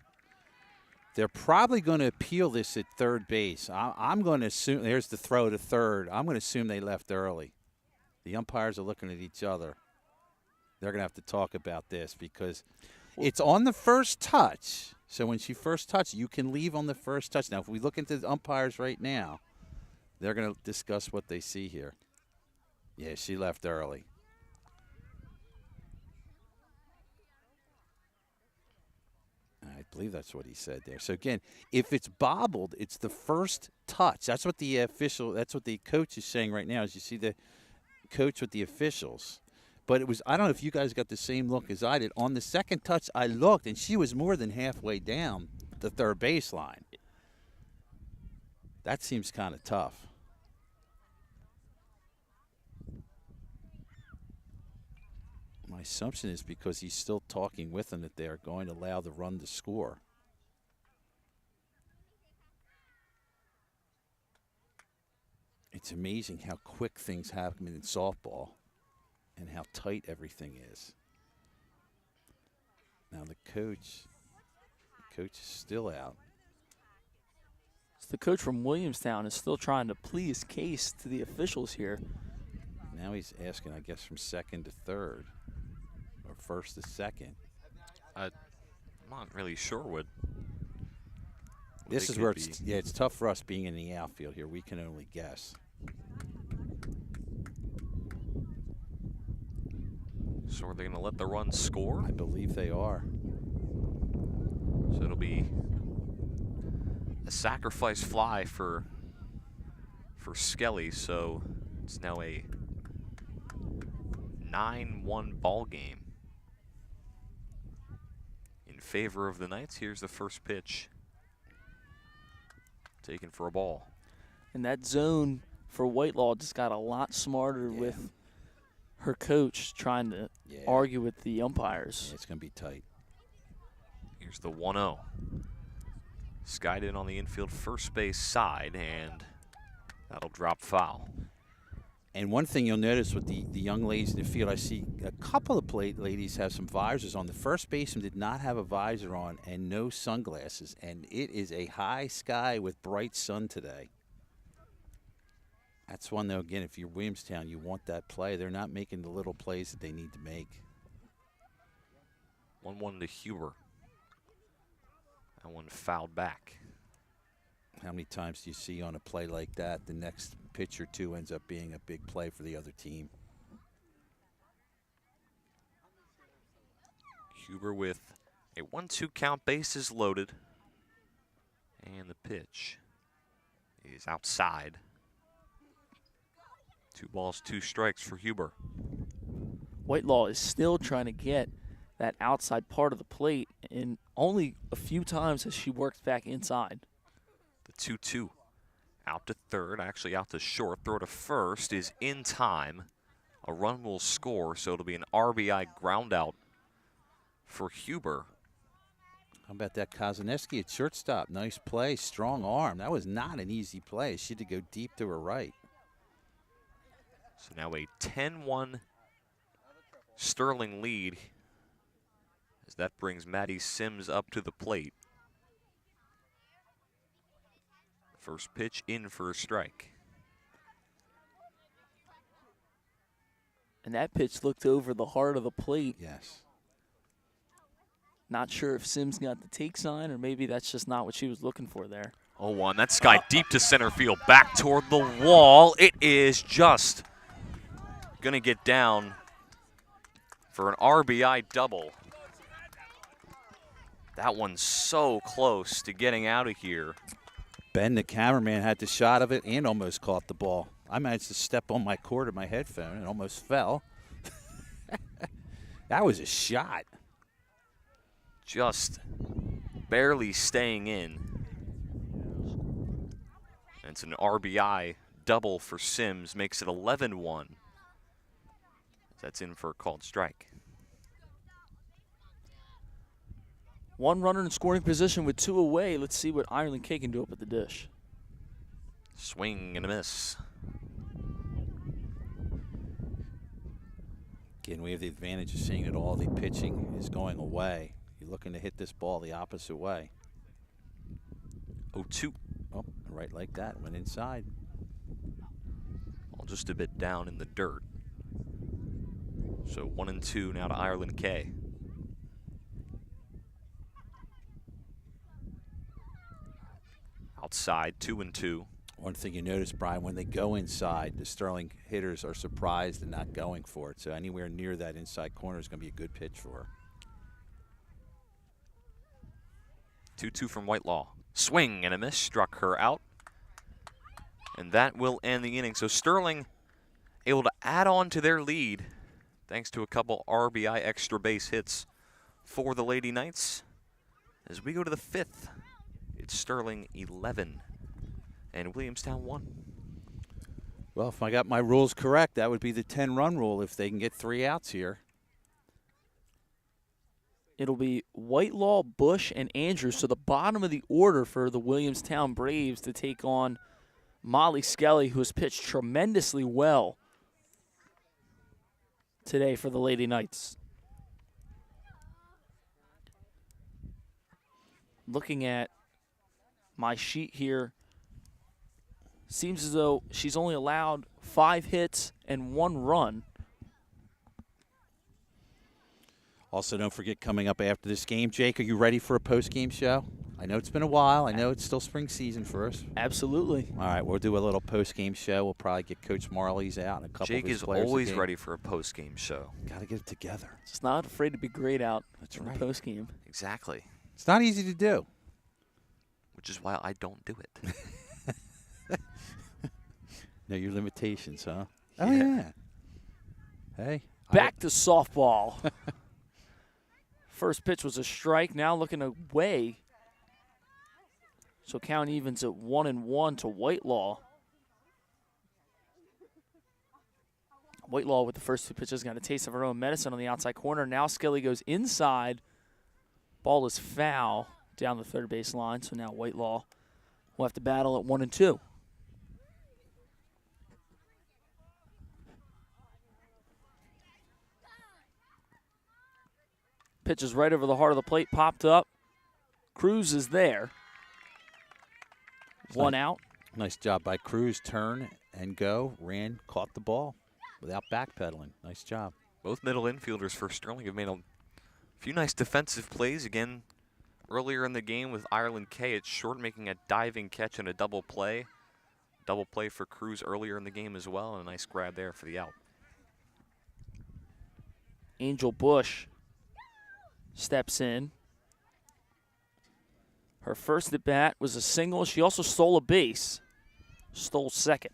They're probably going to appeal this at third base. I'm going to assume, there's the throw to third. I'm going to assume they left early. The umpires are looking at each other. They're going to have to talk about this because it's on the first touch. So when she first touched, you can leave on the first touch. Now, if we look into the umpires right now, they're going to discuss what they see here. Yeah, she left early. I believe that's what he said there. So again, if it's bobbled, it's the first touch. That's what the coach is saying right now. As you see the coach with the officials. But it was, I don't know if you guys got the same look as I did. On the second touch, I looked, and she was more than halfway down the third baseline. That seems kind of tough. My assumption is because he's still talking with them that they are going to allow the run to score. It's amazing how quick things happen in softball and how tight everything is. Now the coach is still out. So the coach from Williamstown is still trying to plead his case to the officials here. Now he's asking, I guess, from second to third. Or first to second. I'm not really sure what this is where it's tough for us being in the outfield here. We can only guess. So are they going to let the run score? I believe they are. So it'll be a sacrifice fly for Skelly. So it's now a 9-1 ball game in favor of the Knights. Here's the first pitch taken for a ball. And that zone for Whitelaw just got a lot smarter with her coach trying to argue with the umpires. Yeah, it's going to be tight. Here's the 1-0. Skied in on the infield first base side, and that'll drop foul. And one thing you'll notice with the young ladies in the field, I see a couple of ladies have some visors on. The first baseman did not have a visor on and no sunglasses, and it is a high sky with bright sun today. That's one, though, again, if you're Williamstown, you want that play. They're not making the little plays that they need to make. 1-1 to Huber. That one fouled back. How many times do you see on a play like that, the next pitch or two ends up being a big play for the other team? Huber with a 1-2 count, bases loaded. And the pitch is outside. 2 balls, 2 strikes for Huber. Whitelaw is still trying to get that outside part of the plate, and only a few times has she worked back inside. The 2-2 out to third, actually out to short. Throw to first is in time. A run will score, so it'll be an RBI ground out for Huber. How about that Kozaneski at shortstop? Nice play, strong arm. That was not an easy play. She had to go deep to her right. So now a 10-1 Sterling lead as that brings Maddie Sims up to the plate. First pitch in for a strike. And that pitch looked over the heart of the plate. Yes. Not sure if Sims got the take sign, or maybe that's just not what she was looking for there. 0-1, that sky deep to center field, back toward the wall. It is just going to get down for an RBI double. That one's so close to getting out of here. Ben, the cameraman, had the shot of it and almost caught the ball. I managed to step on my cord of my headphone and almost fell. That was a shot. Just barely staying in. And it's an RBI double for Sims, makes it 11-1. That's in for a called strike. 1 runner in scoring position with 2 away. Let's see what Ireland K can do up at the dish. Swing and a miss. Again, we have the advantage of seeing that all the pitching is going away. You're looking to hit this ball the opposite way. 0-2. Oh, right like that. Went inside. All just a bit down in the dirt. So 1-2 now to Ireland K. Outside, 2-2. One thing you notice, Brian, when they go inside, the Sterling hitters are surprised and not going for it. So anywhere near that inside corner is going to be a good pitch for her. 2-2 from Whitelaw. Swing and a miss, struck her out. And that will end the inning. So Sterling able to add on to their lead thanks to a couple RBI extra base hits for the Lady Knights. As we go to the 5th, it's Sterling 11 and Williamstown 1. Well, if I got my rules correct, that would be the 10-run rule if they can get 3 outs here. It'll be Whitelaw, Bush, and Andrews. So the bottom of the order for the Williamstown Braves to take on Molly Skelly, who has pitched tremendously well today for the Lady Knights. Looking at my sheet here, seems as though she's only allowed 5 hits and 1 run. Also, don't forget, coming up after this game, Jake, are you ready for a post-game show? I know it's been a while. I know it's still spring season for us. Absolutely. All right, we'll do a little post-game show. We'll probably get Coach Marley's out and a couple Jake of his is players always again. ready for a post-game show. Got to get it together. Just not afraid to be great out That's in right. the post game. Exactly. It's not easy to do. Which is why I don't do it. Know your limitations, huh? Yeah. Oh, yeah. Hey. Back to softball. First pitch was a strike. Now looking away. So count evens at 1-1 to Whitelaw. Whitelaw with the first 2 pitches got a taste of her own medicine on the outside corner. Now Skelly goes inside. Ball is foul down the third base line. So now Whitelaw will have to battle at 1-2. Pitch is right over the heart of the plate, popped up. Cruz is there. 1 out. Nice job by Cruz. Turn and go. Ran, caught the ball without backpedaling. Nice job. Both middle infielders for Sterling have made a few nice defensive plays. Again, earlier in the game with Ireland K, it's Short making a diving catch and a double play. Double play for Cruz earlier in the game as well, and a nice grab there for the out. Angel Bush steps in. Her first at bat was a single. She also stole a base. Stole second.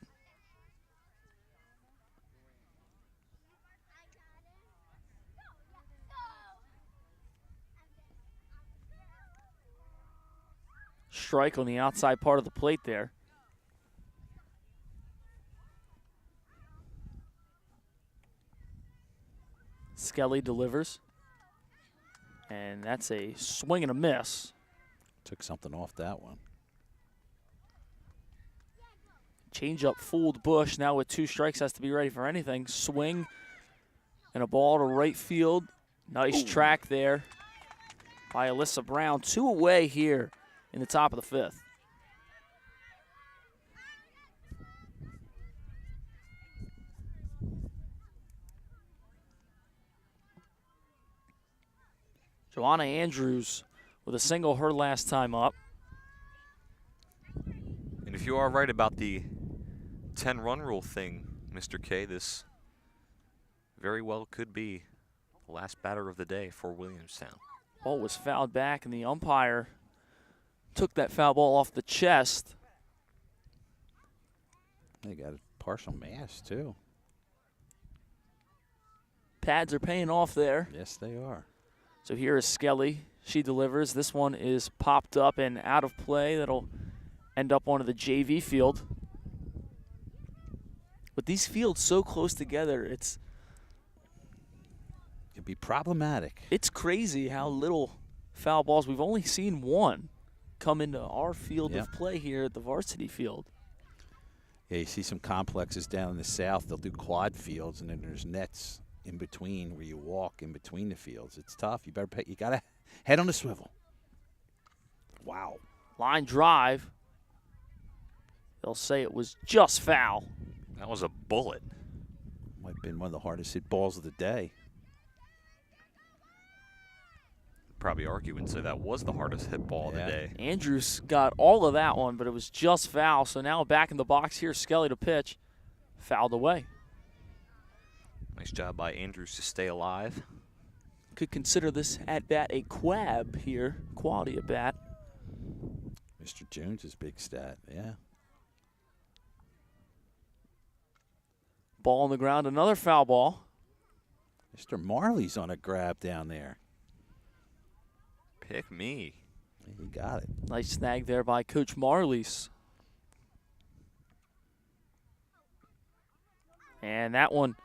Strike on the outside part of the plate there. Skelly delivers. And that's a swing and a miss. Took something off that one. Change-up fooled Bush. Now with 2 strikes, has to be ready for anything. Swing and a ball to right field. Nice track there by Alyssa Brown. 2 away here in the top of the 5th. Joanna Andrews with a single her last time up. And if you are right about the 10-run rule thing, Mr. K, this very well could be the last batter of the day for Williamstown. Ball was fouled back, and the umpire took that foul ball off the chest. They got a partial mass, too. Pads are paying off there. Yes, they are. So here is Skelly. She delivers. This one is popped up and out of play. That'll end up onto the JV field. With these fields so close together, it's Could be problematic. crazy how little foul balls. We've only seen one come into our field of play here at the varsity field. Yeah, you see some complexes down in the south. They'll do quad fields, and then there's nets in between where you walk in between the fields. It's tough. You got to head on the swivel. Wow. Line drive. They'll say it was just foul. That was a bullet. Might have been one of the hardest hit balls of the day. Probably argue and say that was the hardest hit ball of the day. Andrews got all of that one, but it was just foul. So now back in the box here, Skelly to pitch. Fouled away. Nice job by Andrews to stay alive. Could consider this at-bat a quab here. Quality at bat. Mr. Jones's big stat, yeah. Ball on the ground, another foul ball. Mr. Marley's on a grab down there. Pick me. He got it. Nice snag there by Coach Marley's. And that one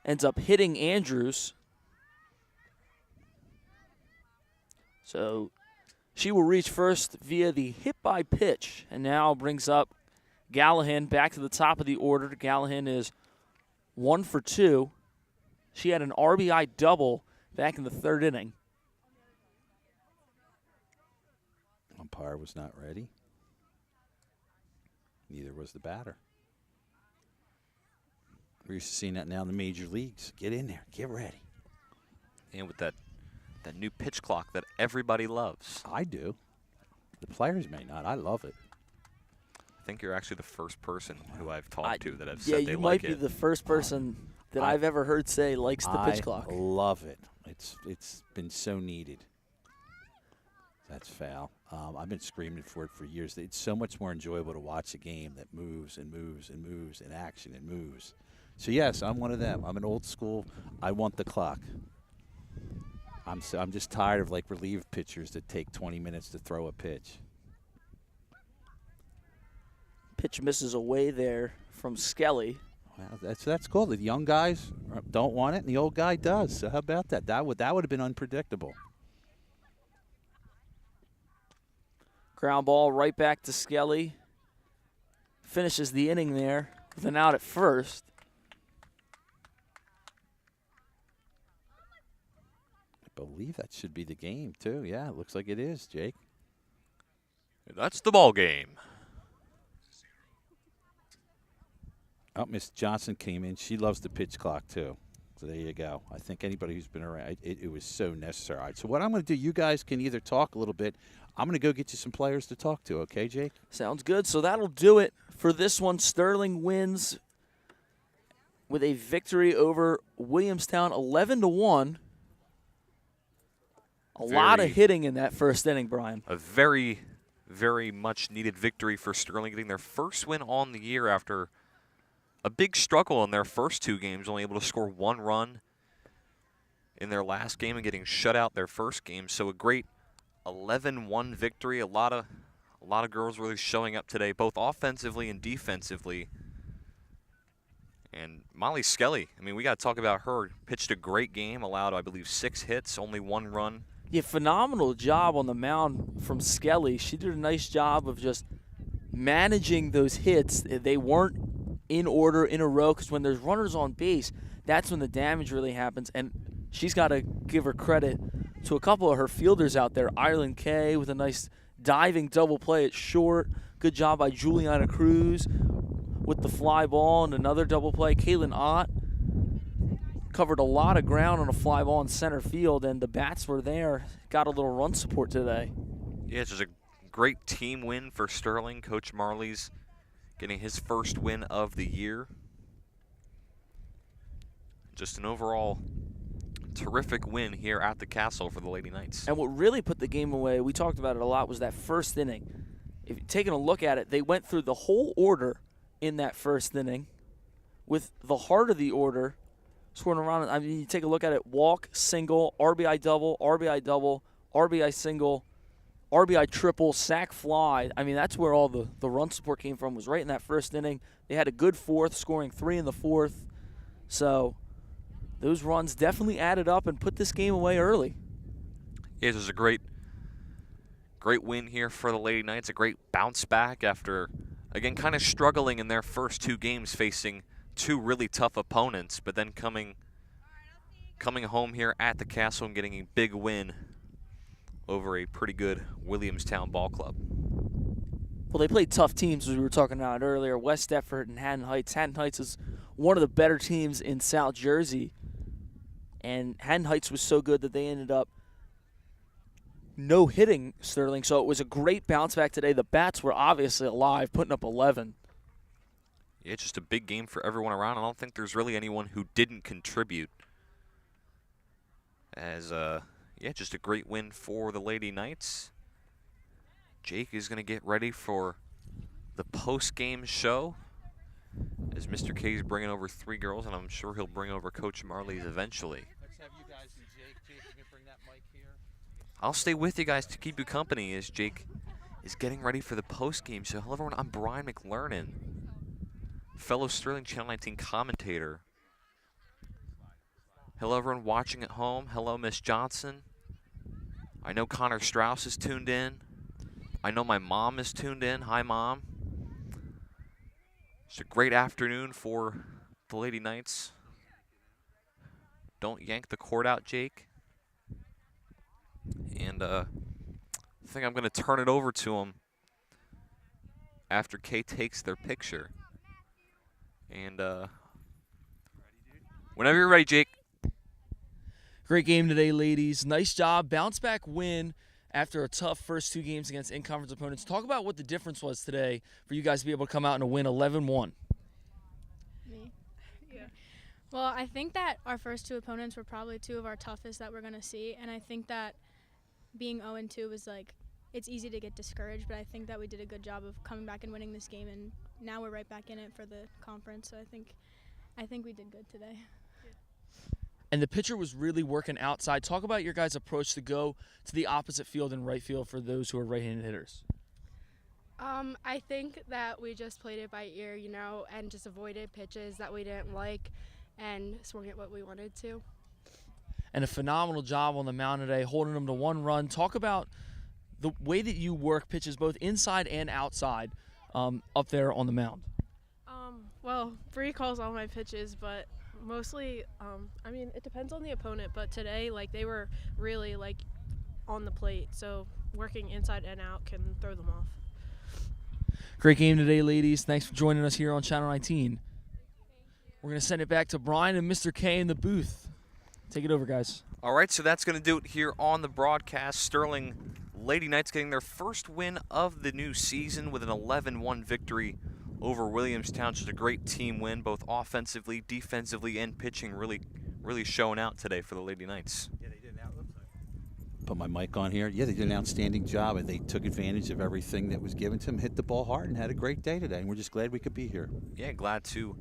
ends up hitting Andrews. So she will reach first via the hit by pitch, and now brings up Gallahan back to the top of the order. Gallahan is 1 for 2. She had an RBI double back in the third inning. Umpire was not ready. Neither was the batter. We're used to seeing that now in the major leagues. Get in there. Get ready. And with that new pitch clock that everybody loves. I do. The players may not. I love it. I think you're actually the first person who I've talked to that have said they you like might be it. the first person that I've ever heard say likes the pitch clock. I love it. It's been so needed. That's foul. I've been screaming for it for years. It's so much more enjoyable to watch a game that moves and moves and moves in action and moves. So, yes, I'm one of them. I'm an old school. I want the clock. I'm just tired of, like, relief pitchers that take 20 minutes to throw a pitch. Pitch misses away there from Skelly. Well, that's cool. The young guys don't want it, and the old guy does. So how about that? That would have been unpredictable. Ground ball right back to Skelly. Finishes the inning there with an out at first. I believe that should be the game, too. Yeah, it looks like it is, Jake. That's the ball game. Oh, Miss Johnson came in. She loves the pitch clock, too. So there you go. I think anybody who's been around, it was so necessary. All right, so what I'm going to do, you guys can either talk a little bit. I'm going to go get you some players to talk to, okay, Jake? Sounds good. So that'll do it for this one. Sterling wins with a victory over Williamstown, 11-1. A lot of hitting in that first inning, Brian. A very, very much needed victory for Sterling, getting their first win on the year after a big struggle in their first 2 games, only able to score 1 run in their last game and getting shut out their first game. So a great 11-1 victory. A lot of girls really showing up today, both offensively and defensively. And Molly Skelly, I mean, we got to talk about her. Pitched a great game, allowed, I believe, 6 hits, only 1 run. Yeah, phenomenal job on the mound from Skelly. She did a nice job of just managing those hits. They weren't in order, in a row, because when there's runners on base, that's when the damage really happens. And she's got to give her credit to a couple of her fielders out there. Ireland Kay with a nice diving double play at short. Good job by Juliana Cruz with the fly ball and another double play. Kaylin Ott covered a lot of ground on a fly ball in center field, and the bats were there. Got a little run support today. Yeah, it's just a great team win for Sterling. Coach Marley's getting his first win of the year. Just an overall terrific win here at the Castle for the Lady Knights. And what really put the game away, we talked about it a lot, was that first inning. If you're taking a look at it, they went through the whole order in that first inning with the heart of the order scoring around. I mean, you take a look at it, walk, single, RBI double, RBI single, RBI triple, sac fly. I mean, that's where all the run support came from, was right in that first inning. They had a good fourth, scoring 3 in the fourth. So those runs definitely added up and put this game away early. Yeah, it was a great win here for the Lady Knights. A great bounce back after, again, kind of struggling in their first 2 games, facing 2 really tough opponents, but then coming coming home here at the Castle and getting a big win over a pretty good Williamstown ball club. Well, they played tough teams, as we were talking about earlier. West Deptford and Haddon Heights. Haddon Heights is one of the better teams in South Jersey. And Haddon Heights was so good that they ended up no-hitting Sterling. So it was a great bounce back today. The Bats were obviously alive, putting up 11. Yeah, it's just a big game for everyone around. I don't think there's really anyone who didn't contribute. As, yeah, just a great win for the Lady Knights. Jake is going to get ready for the post-game show as Mr. K is bringing over 3 girls, and I'm sure he'll bring over Coach Marley's eventually. Let's have you guys and Jake. Jake, you can bring that mic here. I'll stay with you guys to keep you company as Jake is getting ready for the post-game show. Hello, everyone. I'm Brian McLernan, fellow Sterling Channel 19 commentator. Hello, everyone watching at home. Hello, Miss Johnson. I know Connor Strauss is tuned in. I know my mom is tuned in. Hi, Mom. It's a great afternoon for the Lady Knights. Don't yank the cord out, Jake. And I think I'm going to turn it over to him after Kay takes their picture. And whenever you're ready, Jake. Great game today, ladies. Nice job. Bounce back win after a tough first 2 games against in-conference opponents. Talk about what the difference was today for you guys to be able to come out and win 11-1. Me? Yeah. Well, I think that our first 2 opponents were probably 2 of our toughest that we're going to see. And I think that being 0-2 was like, it's easy to get discouraged, but I think that we did a good job of coming back and winning this game. And now we're right back in it for the conference. So I think we did good today. And the pitcher was really working outside. Talk about your guys' approach to go to the opposite field and right field for those who are right-handed hitters. I think that we just played it by ear, you know, and just avoided pitches that we didn't like and swung it what we wanted to. And a phenomenal job on the mound today, holding them to 1 run. Talk about the way that you work pitches both inside and outside up there on the mound. Well, Bree calls all my pitches, but mostly, I mean, it depends on the opponent, but today, like, they were really, like, on the plate, so working inside and out can throw them off. Great game today, ladies. Thanks for joining us here on Channel 19. We're going to send it back to Brian and Mr. K in the booth. Take it over, guys. All right, so that's going to do it here on the broadcast. Sterling Lady Knights getting their first win of the new season with an 11-1 victory over Williamstown. Just a great team win, both offensively, defensively, and pitching really showing out today for the Lady Knights. Yeah, they did an Put my mic on here. Yeah, they did an outstanding job, and they took advantage of everything that was given to them, hit the ball hard, and had a great day today. And we're just glad we could be here. Yeah, glad to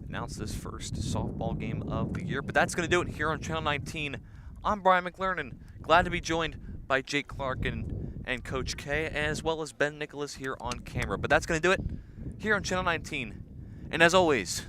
announce this first softball game of the year. But that's going to do it here on Channel 19. I'm Brian McLernan. Glad to be joined by Jake Clark and Coach K, as well as Ben Nicholas here on camera. But that's going to do it here on Channel 19. And as always,